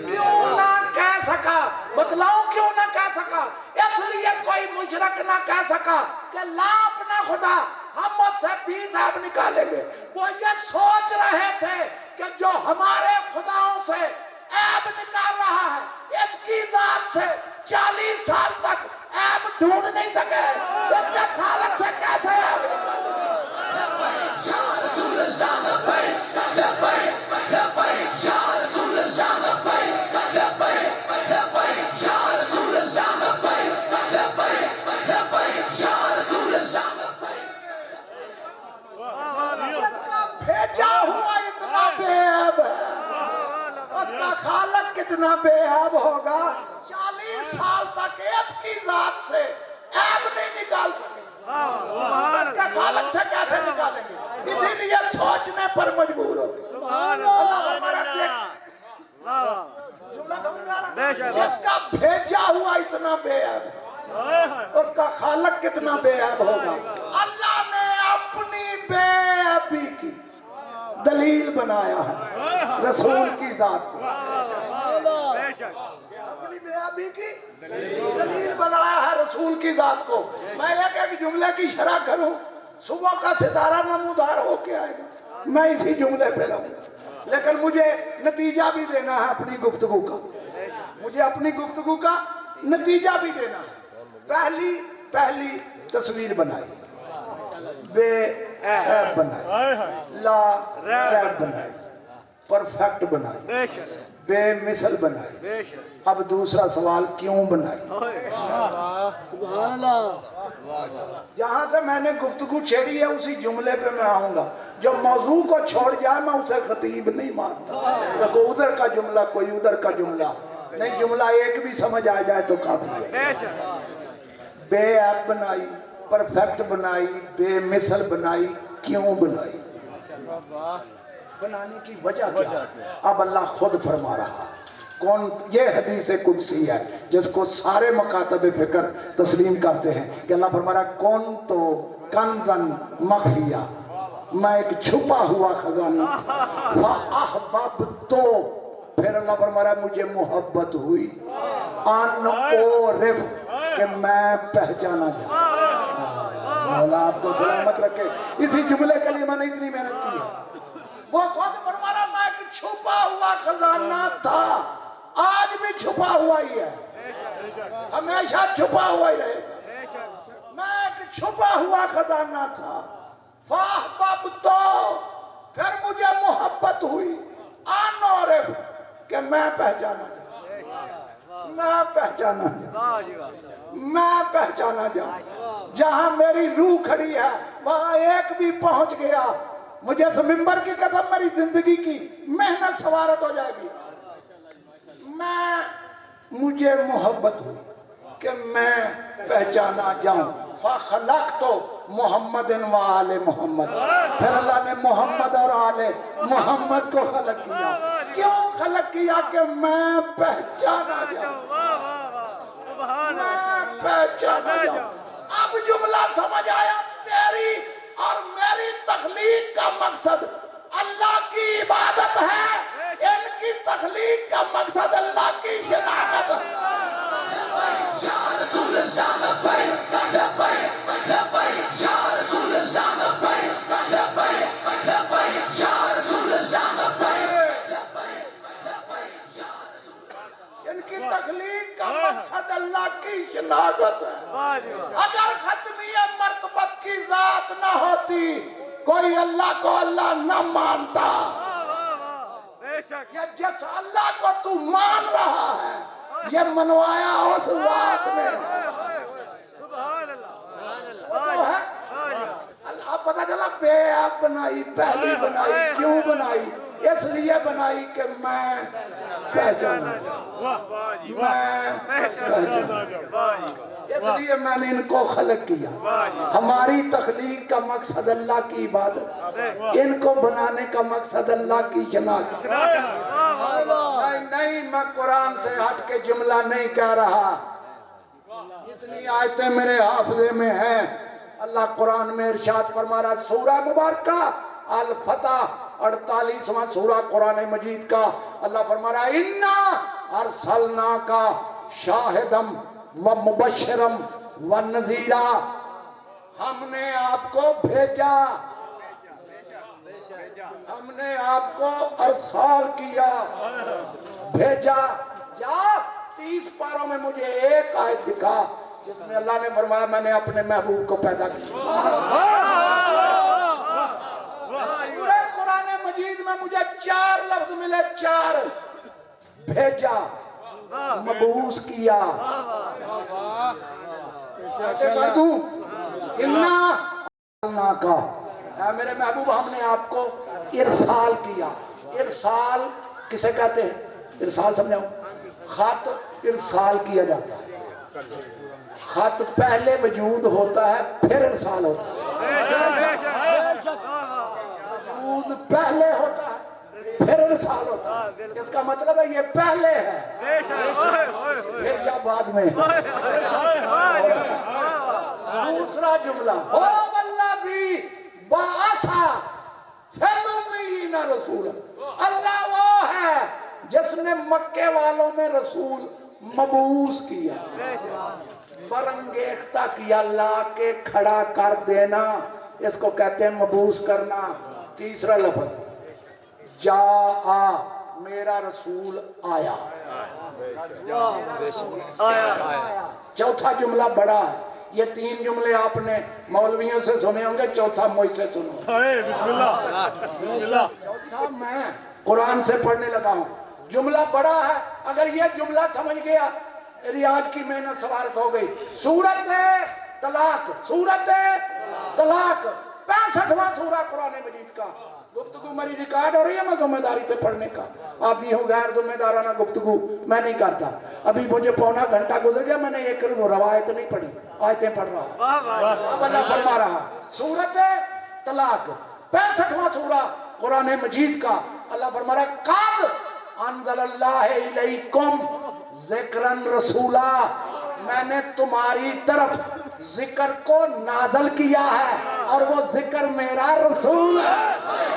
کیوں نہ کہہ سکا؟ بتلاؤں کیوں نہ کہہ سکا؟ اس لیے کوئی مشرک نہ کہہ سکا کہ لا اپنا خدا, ہم اس سے بھی عیب نکالیں گے. وہ یہ سوچ رہے تھے کہ جو ہمارے خداؤں سے عیب نکال رہا ہے, اس کی ذات سے 40 سال تک عیب ڈھونڈ نہیں سکے, اس کے خالق سے کیسے عیب نکالیں؟ یا رسول اللہ لبیک لبیک لبیک, یا رسول اللہ لبیک لبیک لبیک, یا رسول اللہ لبیک لبیک لبیک, یا رسول اللہ لبیک. اس کا بھیجا ہوا اتنا بے عیب ہے, اس کا خالق کتنا بے عیب ہوگا. 40 سال تک اس کی ذات سے عیب نہیں نکال سکے, اس کے خالق سے کیسے نکالیں گے؟ اسی لیے سوچنے پر مجبور ہو گئے. اللہ ہمارا دیکھ, جملہ سمجھ میں آ رہا؟ جس کا بھیجا ہوا اتنا بے عیب ہے, اس کا خالق کتنا بے عیب ہوگا. اللہ نے اپنی بے عیبی کی دلیل بنایا ہے رسول کی ذات کو. اپنی بے عیبی کی دلیل بنایا ہے رسول کی ذات کو. میں ایک جملے کی شرح کروں, صبح کا ستارہ نمودار ہو کے آئے گا, میں اسی جملے پہ رہوں, لیکن مجھے نتیجہ بھی دینا ہے اپنی گفتگو کا. مجھے اپنی گفتگو کا نتیجہ بھی دینا ہے. پہلی تصویر بنائی, بے عیب بنائی, لا ریب بنائی, پرفیکٹ بنائی, بے مثل بنائی. اب دوسرا سوال, کیوں بنائی؟ سبحان اللہ. جہاں سے میں نے گفتگو چھیڑی ہے اسی جملے پہ میں آؤں گا. جو موضوع کو چھوڑ جائے میں اسے خطیب نہیں مانتا. کوئی ادھر کا جملہ, کوئی ادھر کا جملہ نہیں, جملہ ایک بھی سمجھ آ جائے تو کافی ہے. بے عیب بنائی, پرفیکٹ بنائی, بے مثل بنائی. کیوں بنائی؟ بنانے کی وجہ کیا؟ اب اللہ خود فرما رہا. کون؟ یہ حدیث قدسی ہے جس کو سارے مکاتب فکر تسلیم کرتے ہیں کہ اللہ فرما رہا کون تو کنزن مخفیہ, میں ایک چھپا ہوا خزانہ. فَأَحْبَبْتُ, پھر اللہ فرما رہا مجھے محبت ہوئی, ان اورف, کہ میں پہچانا جاؤں. مولا آپ کو سلامت رکھے. اسی جملے کے لیے میں نے اتنی محنت کی ہے. وہ خود فرما رہا میں ایک چھپا ہوا خزانہ تھا, آج بھی چھپا ہوا ہی ہے, ہمیشہ چھپا ہوا ہی رہے گا. میں ایک چھپا ہوا خزانہ تھا. فَأَحْبَبْتُ, پھر مجھے محبت ہوئی, ان اورف, کہ میں پہچانا جاؤں. میں پہچانا جاؤں, میں پہچانا جاؤں. جہاں میری روح کھڑی ہے وہاں ایک بھی پہنچ گیا, مجھے اس ممبر کی قسم میری زندگی کی محنت سوارت ہو جائے گی. مجھے محبت ہوئی کہ میں پہچانا جاؤں. فَخَلَقْتُ مُحَمَّدٍ وَآلِ مُحَمَّدٍ, پھر اللہ نے محمد اور آل محمد کو خلق کیا. کیوں خلق کیا؟ کہ میں پہچانا جاؤں, میں پہچانا جاؤں. اب جملہ سمجھ آیا. تیری اور میری تخلیق کا مقصد اللہ کی عبادت ہے, ان کی تخلیق کا مقصد اللہ کی شناخت ہے. یا رسول اللہ لبیک لبیک لبیک, یا رسول اللہ لبیک لبیک لبیک, یا رسول اللہ لبیک لبیک لبیک, یا رسول. ان کی تخلیق کا مقصد اللہ کی شناخت ہے. اگر ختمیہ مرتبت کی ذات نہ ہوتی, کوئی اللہ کو اللہ نہ مانتا. یہ جس اللہ کو تو مان رہا ہے یہ منوایا اس ذات نے وہ ہے اللہ پتہ چلا بے آپ بنائی پہلی بنائی کیوں بنائی اس لیے بنائی کہ میں پہچانا اس لیے میں نے ان کو خلق کیا ہماری تخلیق کا مقصد اللہ کی عبادت ان کو بنانے کا مقصد اللہ کی شناخت نہیں میں قرآن سے ہٹ کے جملہ نہیں کہہ رہا اتنی آیتیں میرے حافظے میں ہیں اللہ قرآن میں ارشاد فرما رہا سورہ مبارکہ الفتح 48واں سورہ قرآن مجید کا اللہ فرما رہا ہے اِنَّا أَرْسَلْنَاكَ شَاهِدًا وَمُبَشِّرًا وَنَذِيرًا ہم نے آپ کو بھیجا ہم نے آپ کو ارسال کیا بھیجا یا 30 پاروں میں مجھے ایک آیت دکھا جس میں اللہ نے فرمایا میں نے اپنے محبوب کو پیدا کیا پورے قرآن مجید میں مجھے 4 لفظ ملے 4 بھیجا مبعوث کیا کر دوں اِنَّا کا اے میرے محبوب ہم نے آپ کو ارسال کیا ارسال کسے کہتے ہیں ارسال سمجھاؤ خط ارسال کیا جاتا ہے خط پہلے وجود ہوتا ہے پھر ارسال ہوتا ہے وجود پہلے ہوتا ہے پھر ارسال ہوتا ہے اس کا مطلب ہے یہ پہلے ہے پھر کیا بعد میں دوسرا جملہ ہو والذی بعثا فی الامین رسول اللہ وہ ہے جس نے مکے والوں میں رسول مبعوث کیا برانگیختہ کیا لا کے کھڑا کر دینا اس کو کہتے ہیں مبعوث کرنا تیسرا لفظ جاء میرا رسول آیا چوتھا جملہ بڑا ہے یہ 3 جملے آپ نے مولویوں سے سنے ہوں گے چوتھا مجھ سے سنو چوتھا میں قرآن سے پڑھنے لگا ہوں جملہ بڑا ہے اگر یہ جملہ سمجھ گیا ریاض کی محنت سوارت ہو گئی سورت طلاق 65واں سورہ قرآن مجید کا گفتگو میری ریکارڈ ہو رہی ہے میں ذمہ داری سے پڑھنے کا آدھی ہو غیر ذمہ دارانہ گفتگو میں نہیں کرتا ابھی مجھے پونا گھنٹہ گزر گیا میں نے ایک روایت نہیں پڑھی آیتیں پڑھ رہا اب اللہ فرما رہا سورت طلاق 65واں سورہ قرآن مجید کا اللہ فرما رہا قد انزل اللہ الیکم ذکرن رسولا میں نے تمہاری طرف ذکر کو نازل کیا ہے اور وہ ذکر میرا رسول ہے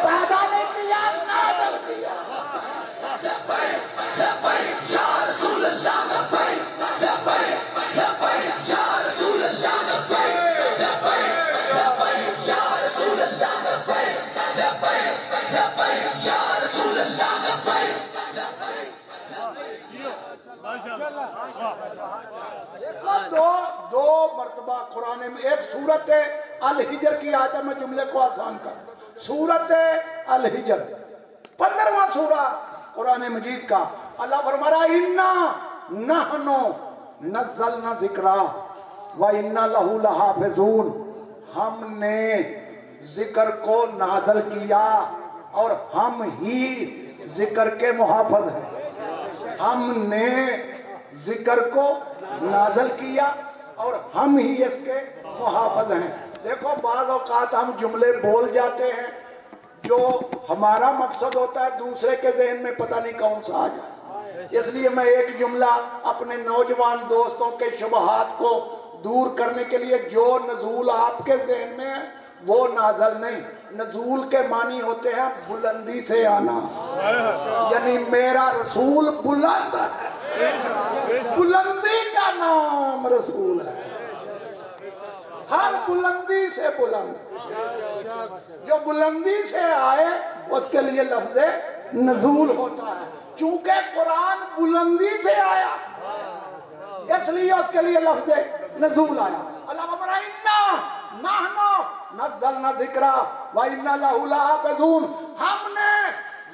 پیدا نہیں کیا نازل کیا یا رسول اللہ یا رسول اللہ یا رسول اللہ یا رسول اللہ دو مرتبہ قرآن میں ایک سورت الحجر کی آیت ہے میں جملے کو آسان کر سورت الحجر 15واں سورہ قرآن مجید کا اللہ فرما رہا ہے اِنَّا نَحْنُ نَزَّلْنَا ذِكْرَا وَإِنَّا لَهُ لَحَافِظُونَ ہم نے ذکر کو نازل کیا اور ہم ہی ذکر کے محافظ ہیں ہم نے ذکر کو نازل کیا اور ہم ہی اس کے محافظ ہیں دیکھو بعض اوقات ہم جملے بول جاتے ہیں جو ہمارا مقصد ہوتا ہے دوسرے کے ذہن میں پتہ نہیں کون سا آ جائے اس لیے میں ایک جملہ اپنے نوجوان دوستوں کے شبہات کو دور کرنے کے لیے جو نزول آپ کے ذہن میں ہے وہ نازل نہیں نزول کے معنی ہوتے ہیں بلندی سے آنا یعنی میرا رسول بلند ہے بلندی کا نام رسول ہے ہر بلندی سے بلند جو بلندی سے آئے اس کے لیے لفظ نزول ہوتا ہے چونکہ قرآن بلندی سے آیا اس لیے اس کے لیے لفظ نزول آیا اللہ فرمایا نحن نزلنا ذکرا وَإِنَّا لَهُ لَحَافِظُونَ ہم نے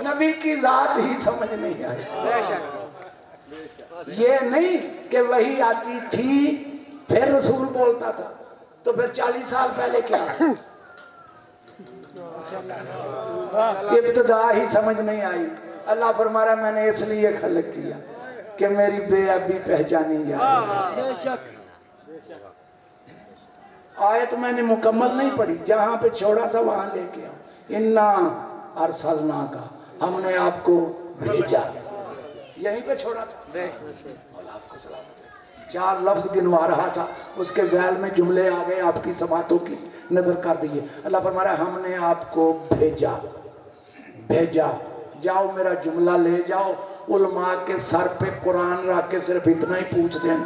نبی کی ذات ہی سمجھ نہیں آئی. یہ نہیں کہ وہی آتی تھی پھر رسول بولتا تھا, تو پھر 40 سال پہلے کیا, ابتدا ہی سمجھ نہیں آئی. اللہ فرما رہا ہے میں نے اس لیے خلق کیا کہ میری بے ابی پہچانی جائے. بے شک آیت میں نے مکمل نہیں پڑھی, جہاں پہ چھوڑا تھا وہاں لے کے آؤ. انا ارسلنا کا, ہم نے آپ کو بھیجا, یہیں پہ چھوڑا تھا. مولا آپ کو سلامت رکھے. 4 لفظ گنوا رہا تھا, اس کے ذیل میں جملے آ گئے, آپ کی سماعتوں کی نظر کر دیئے. اللہ فرما رہا ہے ہم نے آپ کو بھیجا. بھیجا, جاؤ میرا جملہ لے جاؤ. علماء کے سر پہ قرآن رکھ کے صرف اتنا ہی پوچھ دیں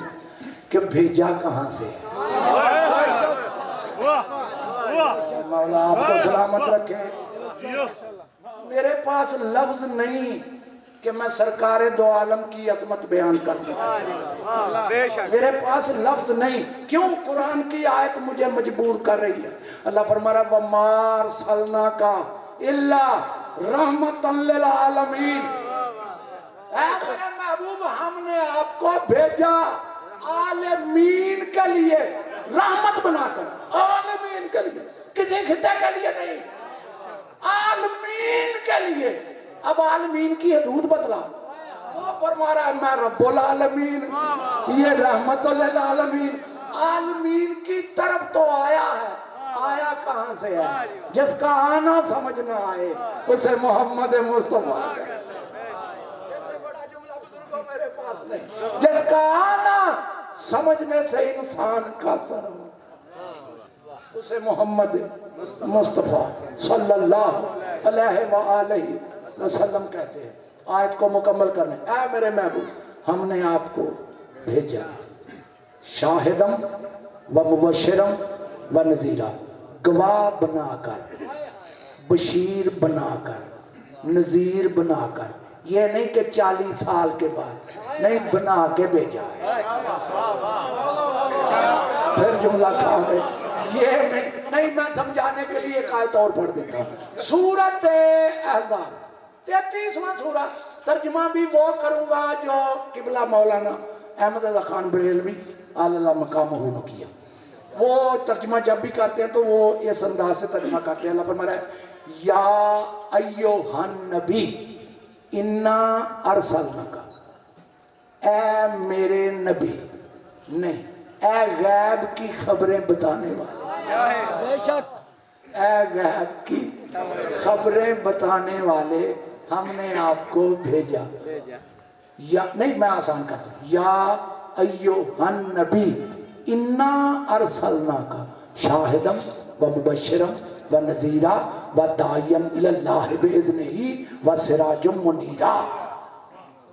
کہ بھیجا کہاں سے. مولا آپ کو سلامت رکھے. میرے پاس لفظ نہیں کہ میں سرکار دو عالم کی عظمت بیان کر سکتا. میرے پاس لفظ نہیں. کیوں؟ قرآن کی آیت مجھے مجبور کر رہی ہے. اللہ فرما رہا وَمَا أَرْسَلْنَاكَ إِلَّا رَحْمَةً لِلْعَالَمِينَ. اے میرے محبوب, ہم نے آپ کو بھیجا عالمین کے لیے, رحمت بنا کر. عالمین کے لیے, کسی خطے کے لیے نہیں, عالمین کے لیے. اب عالمین کی حدود بتلا. وہ فرما رہا ہے میں رب العالمین, یہ رحمت للعالمین. عالمین کی طرف تو آیا ہے, آیا کہاں سے ہے؟ جس کا آنا سمجھ نہ آئے اسے محمد مصطفیٰ ہے. میرے پاس نہیں. جس کا آنا سمجھنے سے انسان کا سر ہو اسے محمد مصطفیٰ صلی اللہ علیہ وآلہ وسلم کہتے ہیں. آیت کو مکمل کرنے, اے میرے محبوب ہم نے آپ کو بھیجا شاہدم و مبشرم و نذیرہ, گواہ بنا کر, بشیر بنا کر, نذیر بنا کر. یہ نہیں کہ 40 سال کے بعد نہیں, بنا کے بھیجا. پھر جملہ کہا ہے یہ نہیں, میں سمجھانے کے لیے ایک آیت اور پڑھ دیتا ہوں. سورۃ احزاب 33واں سورہ. ترجمہ بھی وہ کروں گا جو قبلہ مولانا احمد رضا خان بریلوی اللہ مقامہ نے کیا. وہ ترجمہ جب بھی کرتے ہیں تو وہ اس انداز سے ترجمہ کرتے ہیں. اللہ فرما رہا ہے یا ایوہ النبی انا ارسلناک, اے میرے نبی, نہیں اے غیب کی خبریں بتانے والے. بے شک اے غیب کی خبریں بتانے والے ہم نے آپ کو بھیجا. یا نہیں, میں آسان کرتا ہوں. یا ایوہ النبی انا ارسلناک شاہدم و مبشرم و نذیرہ و داعیم الی اللہ باذنہ و سراجم منیرہ.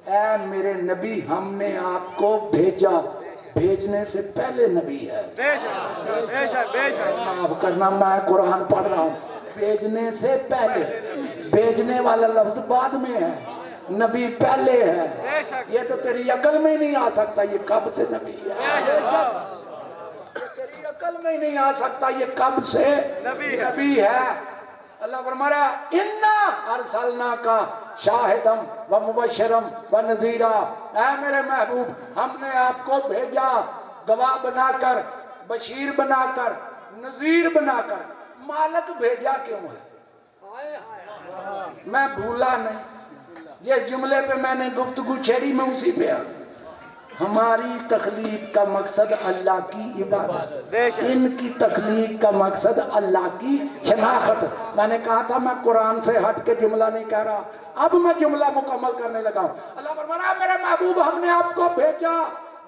اے میرے نبی ہم نے آپ کو بھیجا. بھیجنے سے پہلے نبی ہے. معاف کرنا میں قرآن پڑھ رہا ہوں. بھیجنے سے پہلے, بھیجنے والا لفظ بعد میں ہے, نبی پہلے ہے. یہ تو تیری عقل میں نہیں آ سکتا یہ کب سے نبی ہے. تیری عقل میں نہیں آ سکتا یہ کب سے نبی ہے. اللہ فرما رہا انا ارسلناک شاہدم و مبشرم و نذیرہ. اے میرے محبوب ہم نے آپ کو بھیجا گواہ بنا کر, بشیر بنا کر, نذیر بنا کر. مالک بھیجا کیوں ہے؟ میں بھولا نہیں. یہ جملے پہ میں نے گفتگو چھیڑی, میں اسی پہ آ. ہماری تخلیق کا مقصد اللہ کی عبادت, ان کی تخلیق کا مقصد اللہ کی شناخت. میں نے کہا تھا میں قرآن سے ہٹ کے جملہ نہیں کہہ رہا, اب میں جملہ مکمل کرنے لگا ہوں. اللہ فرما رہا ہے میرے محبوب ہم نے آپ کو بھیجا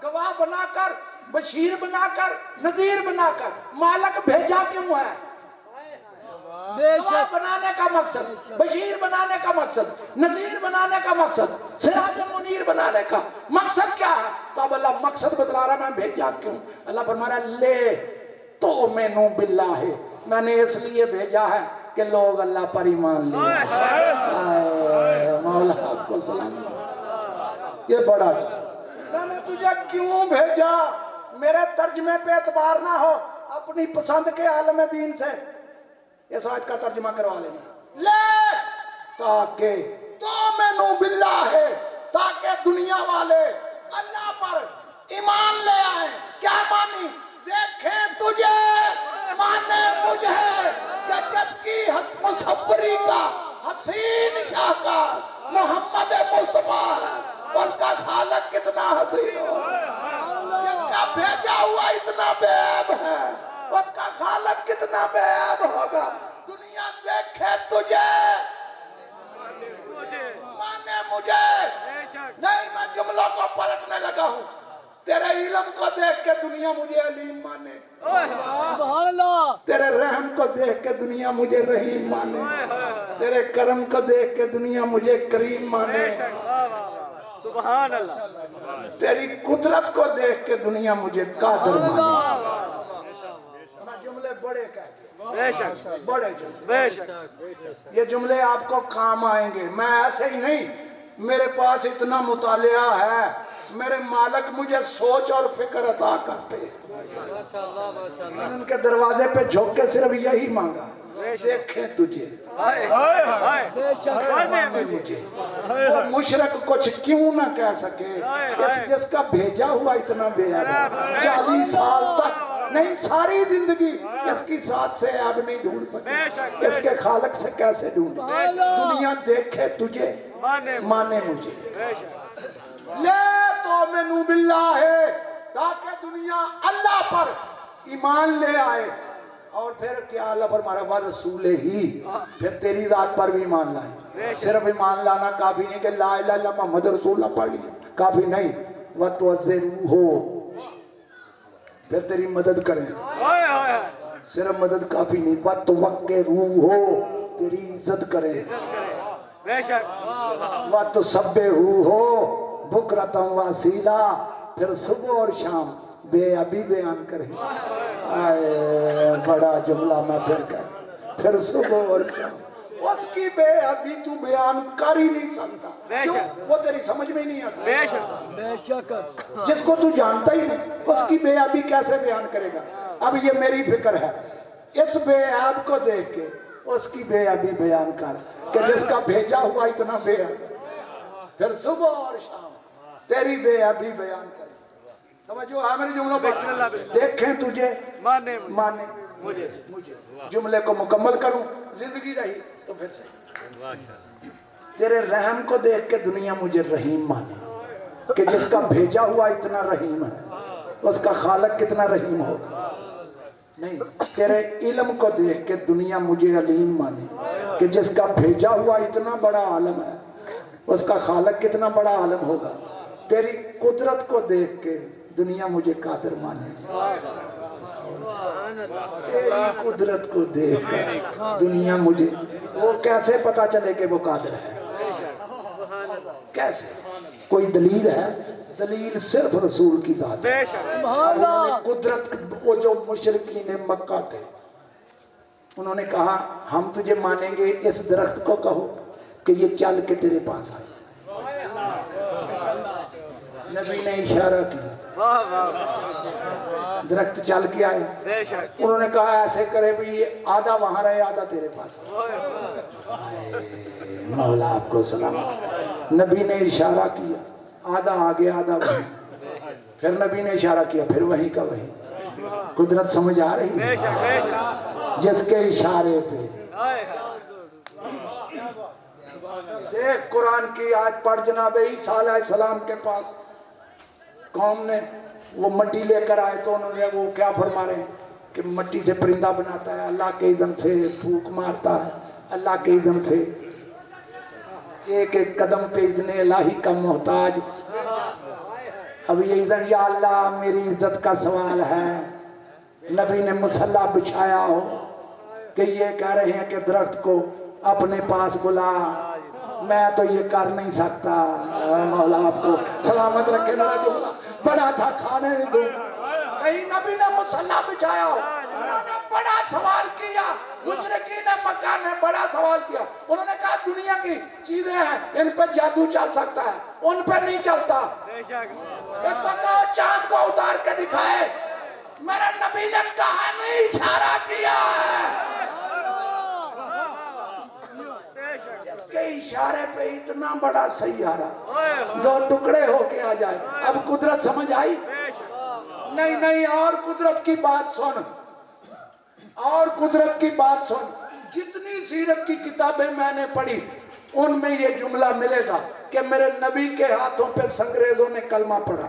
گواہ بنا کر, بشیر بنا کر, نذیر بنا کر. مالک بھیجا کیوں ہے؟ گواہ بنانے کا مقصد, بشیر بنانے کا مقصد, نذیر بنانے کا مقصد, سراج منیر بنانے کا مقصد کیا ہے؟ تو اب اللہ مقصد بتلا رہا ہے میں بھیجا کیوں. اللہ فرما رہا ہے لے تؤمنوا باللہ, میں نے اس لیے بھیجا ہے کہ لوگ اللہ پر ایمان لیں. مولا آپ کو سلامت. یہ بڑا ہے. میں نے تجھے کیوں بھیجا؟ میرے ترجمے پہ اعتبار نہ ہو, اپنی پسند کے عالم دین سے اس آیت کا ترجمہ کروا لینا. لے تاکہ تومنو باللہ، تاکہ دنیا والے اللہ پر ایمان لے آئیں۔ کیا مانی؟ دیکھیں تجھے، مانے مجھے، کہ جس کی مصوری کا حسین شاہکار محمد مصطفیٰ ہے، اس کا خالق کتنا حسین ہو، جس کا بھیجا ہوا اتنا بے عیب ہے، اس کا خالق کتنا بے عیب ہوگا۔ دنیا دیکھے تجھے، مانے مجھے، نہیں میں جملوں کو پلٹنے لگا ہوں۔ تیرے علم کو دیکھ کے دنیا مجھے علیم مانے، سبحان اللہ، تیرے رحم کو دیکھ کے دنیا مجھے رحیم مانے، تیرے کرم کو دیکھ کے دنیا مجھے کریم مانے، سبحان اللہ، تیری قدرت کو دیکھ کے دنیا مجھے قادر مانے۔ میں جملے بڑے کہہ دیا، بے شک، بڑے جملے، بے شک، یہ جملے آپ کو کام آئیں گے۔ میں ایسے ہی نہیں، میرے پاس اتنا مطالعہ ہے، میرے مالک مجھے سوچ اور فکر عطا کرتے ہیں۔ میں نے ان کے دروازے پہ جھوک کے صرف یہی مانگا، دیکھیں تجھے، ہائے ہائے، بے شک، مانے مجھے۔ وہ مشرک کچھ کیوں نہ کہہ سکے، جس کا بھیجا ہوا اتنا بے عیب ہے، 40 سال تک نہیں، ساری زندگی اس کی ساتھ سے عیب نہیں ڈھونڈ سکے، اس کے خالق سے کیسے ڈھونڈے۔ دنیا دیکھے تجھے، مانے مجھے، بے شک، لے تومنو باللہ، تاکہ دنیا اللہ پر ایمان لے آئے۔ اور پھر کیا اللہ فرمایا ورسول ہی، پھر تیری ذات پر بھی ایمان لائے۔ صرف ایمان لانا کافی نہیں کہ لا الہ الا اللہ محمد رسول اللہ پڑھ لیا، کافی نہیں، وَتُعَزِّرُوهُ، پھر تیری مدد کریں۔ ہائے ہائے، صرف مدد کافی نہیں، وَتُوَقِّرُوهُ، تیری عزت کریں۔ بے شک، وَتُسَبِّحُوهُ بُکْرَةً وَأَصِیلًا، پھر صبح اور شام بے ابھی بیان کریں۔ آئے بڑا جملہ میں پھر کہہ، پھر صبح اور شام اس کی بے ابھی تو بیان کر ہی نہیں سکتا، کیوں؟ وہ تیری سمجھ میں ہی نہیں آتا۔ بے شک، بے شک، جس کو تو جانتا ہی نہیں، اس کی بے ابھی کیسے بیان کرے گا؟ اب یہ میری فکر ہے، اس بے عیب کو دیکھ کے اس کی بے ابھی بیان کر، کہ جس کا بھیجا ہوا اتنا بے عیب، پھر صبح اور شام تیری بے ابھی بیان کرے۔ توجہ ہے میری جملوں پر؟ بسم اللہ، بسم اللہ، دیکھیں تجھے، مانے مانے مجھے، مجھے۔ جملے کو مکمل کروں، زندگی رہی تو پھر صحیح۔ تیرے رحم کو دیکھ کے دنیا مجھے رحیم مانے، کہ جس کا بھیجا ہوا اتنا رحیم ہے، اس کا خالق کتنا رحیم ہوگا۔ نہیں، تیرے علم کو دیکھ کے دنیا مجھے علیم مانے، کہ جس کا بھیجا ہوا اتنا بڑا عالم ہے، اس کا خالق کتنا بڑا عالم ہوگا۔ تیری قدرت کو دیکھ کے دنیا مجھے قادر مانے، تیری قدرت کو دیکھ کر دنیا مجھے، وہ کیسے پتا چلے کہ وہ قادر ہے؟ کیسے؟ کوئی دلیل ہے؟ دلیل صرف رسول کی ذات ہے۔ بے شک، سبحان انہوں اللہ، نے قدرت، وہ جو مشرکین مکہ تھے، انہوں نے کہا ہم تجھے مانیں گے، اس درخت کو کہو کہ یہ چل کے تیرے پاس آئے۔ نبی نے اشارہ کیا، واہ واہ، درخت چل کے آئے۔ بے شک، انہوں نے کہا ایسے کرے بھی یہ آدھا وہاں رہے، آدھا تیرے پاس آئے۔ مولا آپ کو سلامت۔ نبی نے اشارہ کیا، آدھا آگے آدھا وہیں، پھر نبی نے اشارہ کیا، پھر وہیں کا وہیں۔ قدرت سمجھ آ رہی بے ہے؟ شک، بے شک، جس کے اشارے پہ ہائے ہائے، دیکھ قرآن کی آیت پڑھ، جناب عیسیٰ علیہ السلام کے پاس قوم نے وہ مٹی لے کر آئے، تو انہوں نے وہ کیا فرما رہے ہیں کہ مٹی سے پرندہ بناتا ہے، اللہ کے اذن سے پھونک مارتا ہے، اللہ کے اذن سے، ایک ایک قدم پہ اذن الہی کا محتاج۔ اب یہ اذن، یا اللہ میری عزت کا سوال ہے، نبی نے مصلی بچھایا ہو کہ یہ کہہ رہے ہیں کہ درخت کو اپنے پاس بلا، میں تو یہ کر نہیں سکتا۔ مولا آپ کو سلامت رکھے۔ میرا جملہ بڑا تھا، کھانے نہیں دوں، کہیں نبی نے مصلی بچھایا ہو، انہوں نے بڑا سوال کیا، مشرکین مکہ نے بڑا سوال کیا، انہوں نے کہا دنیا کی چیزیں ہیں، ان پہ جادو چل سکتا ہے، ان پہ نہیں چلتا۔ بے شک، اس کو کہو چاند کو اتار کے دکھائے، میرے نبی نے کہا نہیں، اشارہ کیا ہے۔ بے شک، جس کے پہ اتنا بڑا سیارہ دو ٹکڑے ہو کے آ جائے، اب قدرت سمجھ آئی؟ نہیں نہیں، اور قدرت کی بات سن، اور قدرت کی بات سن. جتنی سیرت کی کتابیں میں نے پڑھی ان میں یہ جملہ ملے گا کہ میرے نبی کے ہاتھوں پہ سنگریزوں نے کلمہ پڑھا.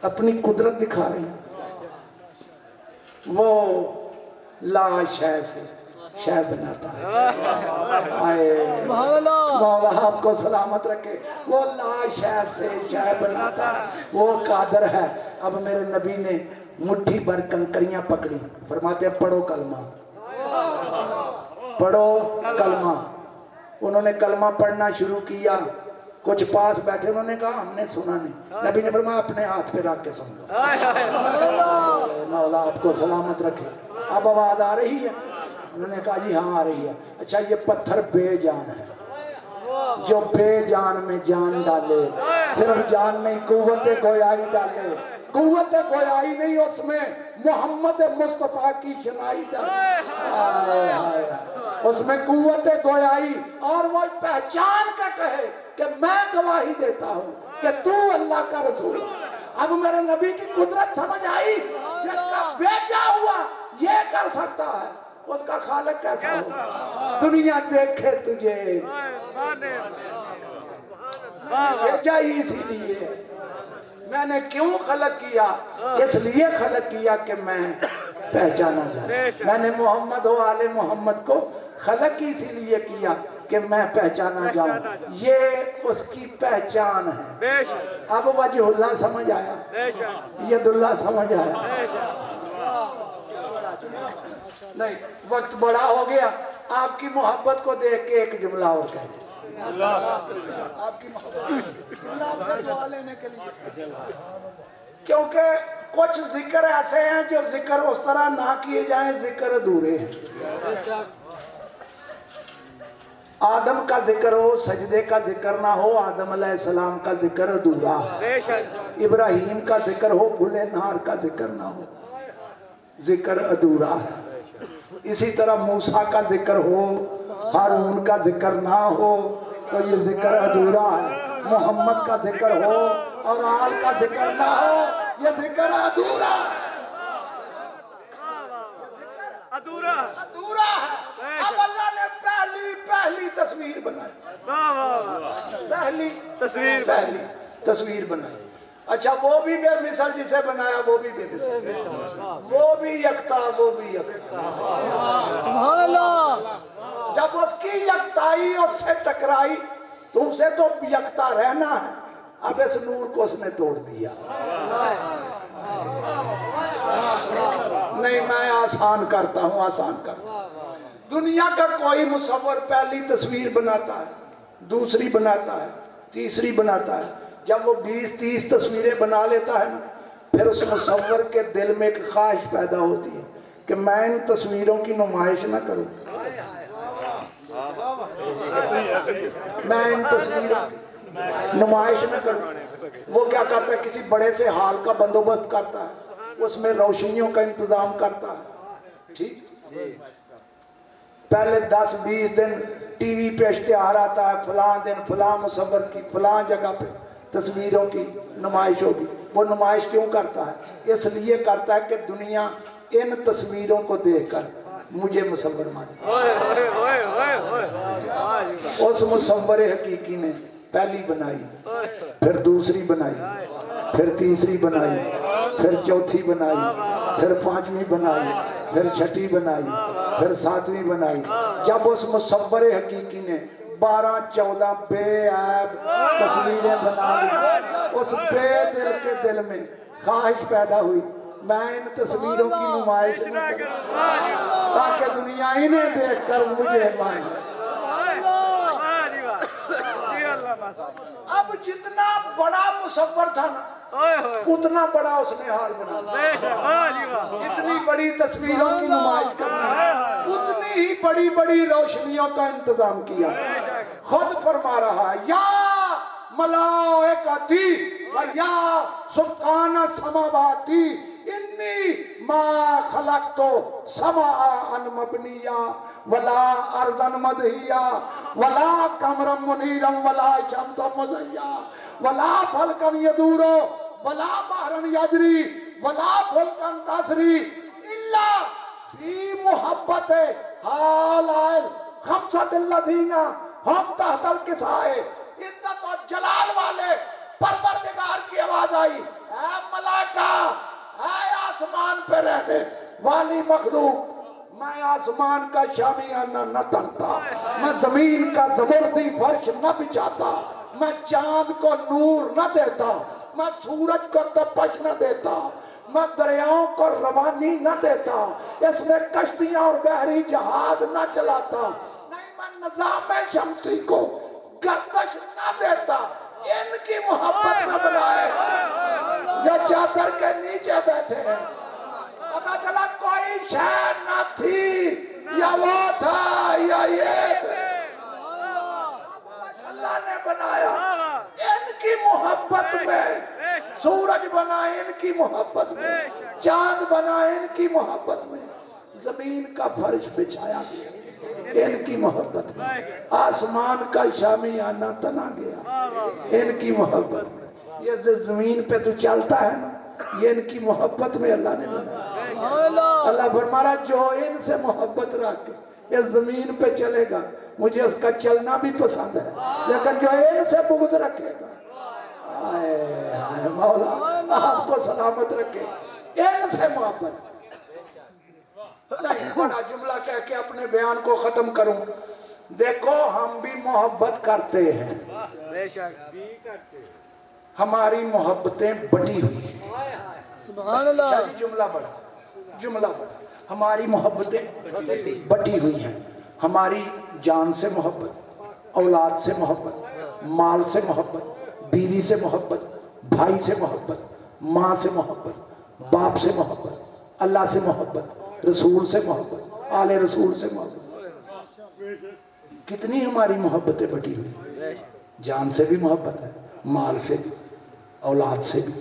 اپنی قدرت دکھا رہے ہیں. وہ لا شے سے شے بناتا ہے. سبحان اللہ. مولا آپ کو سلامت رکھے. وہ لا شے سے شے بناتا ہے، وہ قادر ہے. اب میرے نبی نے مٹھی بھر کنکریاں پکڑی، فرماتے ہیں پڑھو کلمہ، پڑھو کلمہ. انہوں نے کلمہ پڑھنا شروع کیا. کچھ پاس بیٹھے انہوں نے کہا ہم نے سنا نہیں. نبی نے فرمایا اپنے ہاتھ پہ رکھ کے سن لو. مولا آپ کو سلامت رکھے. اب آواز آ رہی ہے؟ انہوں نے کہا جی ہاں آ رہی ہے. اچھا یہ پتھر بے جان ہے، جو بے جان میں جان ڈالے، صرف جان نہیں قوت گویائی ڈالے. قوت گویائی نہیں، اس میں محمد مصطفیٰ کی شنائی ڈالے. اس میں قوت گویائی، اور وہ پہچان کا کہے کہ میں گواہی دیتا ہوں کہ تو اللہ کا رسول. اب میرے نبی کی قدرت سمجھ آئی. جس کا بیٹا ہوا یہ کر سکتا ہے، اس کا خالق کیسا ہو؟ دنیا دیکھے تجھے بھیجا ہی اسی لیے. میں نے کیوں خلق کیا؟ اس لیے خلق کیا کہ میں پہچانا جائے. میں نے محمد و آل محمد کو خلق ہی اسی لیے کیا کہ میں پہچانا جاؤں. یہ اس کی پہچان ہے. اب وجہ اللہ سمجھ آیا، ید اللہ سمجھ آیا. نہیں وقت بڑا ہو گیا. آپ کی محبت کو دیکھ کے ایک جملہ اور کہہ دیں. آپ کی محبت اللہ سے دعا لینے کے لیے، کیونکہ کچھ ذکر ایسے ہیں جو ذکر اس طرح نہ کیے جائیں ذکر ادھورے ہیں. آدم کا ذکر ہو، سجدے کا ذکر نہ ہو، آدم علیہ السلام کا ذکر ادھورا ہے. ابراہیم کا ذکر ہو، گلے نار کا ذکر نہ ہو، ذکر ادھورا ہے. اسی طرح موسیٰ کا ذکر ہو، ہارون کا ذکر نہ ہو تو یہ ذکر ادھورا ہے. محمد کا ذکر ہو اور آل کا ذکر نہ ہو، یہ ذکر ادھورا ہے. ادھورا ہے. اب اللہ نے پہلی تصویر بنائی، پہلی تصویر بنائی. اچھا وہ بھی بے مثل جسے بنایا وہ بھی بے مثل، وہ بھی یکتا وہ بھی یکتا. سبحان اللہ. جب اس کی یکتائی اس سے ٹکرائی تو اسے تو یکتا رہنا ہے. اب اس نور کو اس نے توڑ دیا. نہیں میں آسان کرتا ہوں، آسان کرتا ہوں. دنیا کا کوئی مصور پہلی تصویر بناتا ہے، دوسری بناتا ہے، تیسری بناتا ہے. جب وہ 20-30 تصویریں بنا لیتا ہے نا، پھر اس مصور کے دل میں ایک خواہش پیدا ہوتی ہے کہ میں ان تصویروں کی نمائش نہ کروں، میں ان تصویروں کی نمائش نہ کروں. وہ کیا کرتا ہے؟ کسی بڑے سے ہال کا بندوبست کرتا ہے، اس میں روشنیوں کا انتظام کرتا ہے. ٹھیک، پہلے 10-20 دن ٹی وی پہ اشتہار آتا ہے، فلاں دن فلاں مصور کی فلاں جگہ پہ تصویروں کی نمائش ہوگی. وہ نمائش کیوں کرتا ہے؟ اس لیے کرتا ہے کہ دنیا ان تصویروں کو دیکھ کر مجھے مصور مانے. اس مصور حقیقی نے پہلی بنائی، پھر دوسری بنائی، پھر تیسری بنائی، پھر چوتھی بنائی، پھر پانچویں بنائی، پھر چھٹی بنائی، پھر ساتویں بنائی. جب اس مصور حقیقی نے 12-14 بے عیب تصویریں بنا لی، اس بے دل کے دل میں خواہش پیدا ہوئی میں ان تصویروں کی نمائش نہ کروں تاکہ دنیا انہیں دیکھ کر مجھے مانے. اب جتنا بڑا مصور تھا نا اتنا بڑا اس نے حال بنا. اتنی بڑی تصویروں کی نمائش کرنا، اتنی ہی بڑی بڑی روشنیوں کا انتظام کیا. خود فرما رہا ہے یا ملائکتی و یا سکان سماواتی انی ما خلقتو سماء مبنیا ولا ارضا مدحیا ولا قمرا منیرا ولا شمسا مزیا ولا فلکا یدورو ولا بحرا یجری ولا فلکا تسری الا فی محبت حالائل خمسۃ الذین ہم تحت الکسائے. عزت و جلال والے پروردگار کی آواز آئی، اے ملائکہ، اے آسمان پہ رہنے والی مخلوق، میں آسمان کا شامیانہ نہ تنتا، میں زمین کا زبردی فرش نہ بچھاتا، میں چاند کو نور نہ دیتا، میں سورج کو تپش نہ دیتا، میں دریاؤں کو روانی نہ دیتا، اس میں کشتیاں اور بحری جہاز نہ چلاتا، نہیں میں نظام شمسی کو گردش نہ دیتا. ان کی محبت میں بنائے جو چادر کے نیچے بیٹھے ہیں. پتا چلا کوئی شے نہ تھی، یا وہ تھا یا یہ تھے، اللہ نے بنایا. ان کی محبت میں سورج بنا، ان کی محبت میں چاند بنا، ان کی محبت میں زمین کا فرش بچھایا گیا، ان کی محبت میں آسمان کا شامیانہ تنا گیا، ان کی محبت میں. یہ زمین پہ تو چلتا ہے نا، یہ ان کی محبت میں اللہ نے بنایا. اللہ فرما رہا جو ان سے محبت رکھ کے اس زمین پہ چلے گا مجھے اس کا چلنا بھی پسند ہے، لیکن جو ان سے بغض رکھے گا، مولا آپ کو سلامت رکھے. ان سے محبت نہیں. بڑا جملہ کہہ کے اپنے بیان کو ختم کروں. دیکھو ہم بھی محبت کرتے ہیں، ہماری محبتیں بٹی ہوئی ہیں. سبحان اللہ. شاید جملہ بڑا ہماری محبتیں بٹی ہوئی ہیں. ہماری جان سے محبت، اولاد سے محبت، مال سے محبت، بیوی سے محبت، بھائی سے محبت، ماں سے محبت، باپ سے محبت، اللہ سے محبت، رسول سے محبت، آل رسول سے محبت. کتنی ہماری محبتیں بٹی ہوئی. جان سے بھی محبت ہے، مال سے بھی، اولاد سے بھی،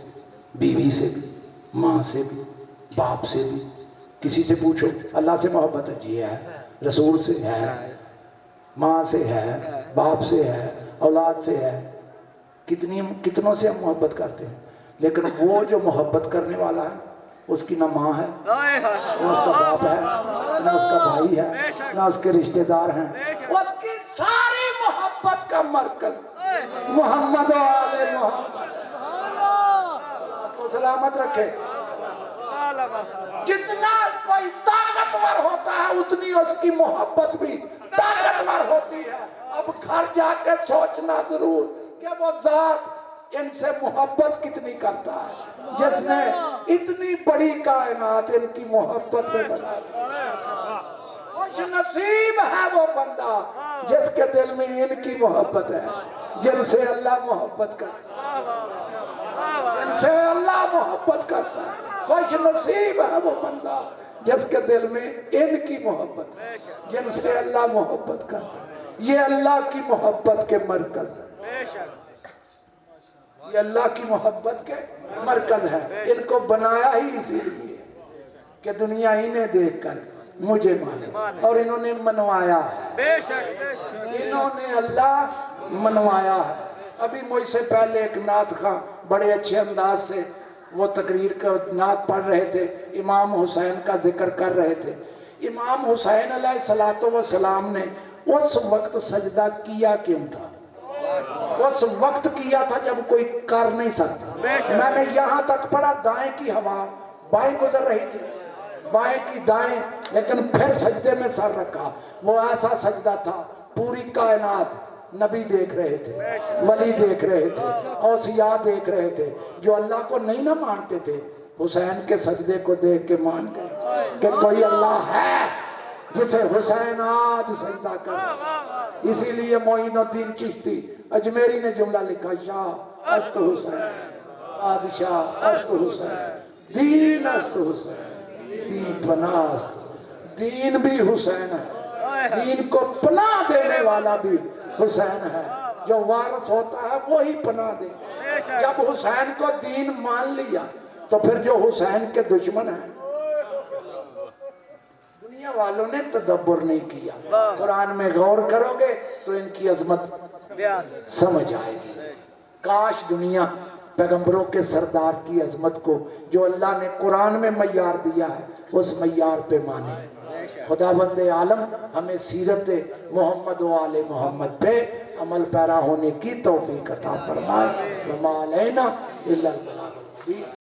بیوی سے بھی، ماں سے بھی، باپ سے بھی. کسی سے پوچھو اللہ سے محبت ہے، جی ہے. رسول سے ہے، ماں سے ہے، باپ سے ہے، اولاد سے ہے. کتنوں سے ہم محبت کرتے ہیں، لیکن وہ جو محبت کرنے والا ہے اس کی نہ ماں ہے، نہ اس کا باپ ہے، نہ اس کا بھائی ہے، نہ اس کے رشتہ دار ہیں. اس کی ساری محبت کا مرکز محمد و آل محمد. آپ کو سلامت رکھے. جتنا کوئی طاقتور ہوتا ہے اتنی اس کی محبت بھی طاقتور ہوتی ہے. اب گھر جا کے سوچنا ضرور کہ وہ ذات ان سے محبت کتنی کرتا ہے جس نے اتنی بڑی کائنات ان کی محبت میں بنا دی. خوش نصیب ہے وہ بندہ جس کے دل میں ان کی محبت ہے، جن سے اللہ محبت کرتا ہے، جن سے اللہ محبت کرتا ہے. خوش نصیب ہے وہ بندہ جس کے دل میں ان کی محبت ہے، جن سے اللہ محبت کرتا ہے. یہ اللہ کی محبت کے مرکز ہے، یہ اللہ کی محبت کے مرکز ہے. ان کو بنایا ہی اسی لیے کہ دنیا انہیں دیکھ کر مجھے مانے، اور انہوں نے منوایا ہے، انہوں نے اللہ منوایا ہے. ابھی مجھ سے پہلے ایک نعت خواں بڑے اچھے انداز سے وہ تقریر کا نعت پڑھ رہے تھے، امام حسین کا ذکر کر رہے تھے. امام حسین علیہ السلام نے اس وقت سجدہ کیا کیوں تھا؟ اس وقت کیا تھا جب کوئی کر نہیں سکتا. میں نے یہاں تک پڑھا دائیں کی ہوا بائیں گزر رہی تھی، بائیں کی دائیں، لیکن پھر سجدے میں سر رکھا. وہ ایسا سجدہ تھا پوری کائنات نبی دیکھ رہے تھے، ولی دیکھ رہے تھے، اوصیاء دیکھ رہے تھے جو اللہ کو نہیں نہ مانتے تھے. حسین کے سجدے کو دیکھ کے مان گئے کہ کوئی اللہ ہے جسے حسین آج سجدہ کر. اسی لیے معین الدین چشتی اجمیری نے جملہ لکھا، شاہ است حسین، بادشاہ است حسین، دین است حسین، دین پناہ است. دین بھی حسین ہے، دین کو پناہ دینے والا بھی حسین ہے. جو وارث ہوتا ہے وہی پناہ دے. جب حسین کو دین مان لیا تو پھر جو حسین کے دشمن ہیں دنیا والوں نے تدبر نہیں کیا. قرآن میں غور کرو گے تو ان کی عظمت سمجھ آئے گی. کاش دنیا پیغمبروں کے سردار کی عظمت کو جو اللہ نے قرآن میں معیار دیا ہے اس معیار پہ مانے. خداوند عالم ہمیں سیرت محمد و آل محمد پہ عمل پیرا ہونے کی توفیق عطا فرمائے. وما علینا الا البلاغ المبین.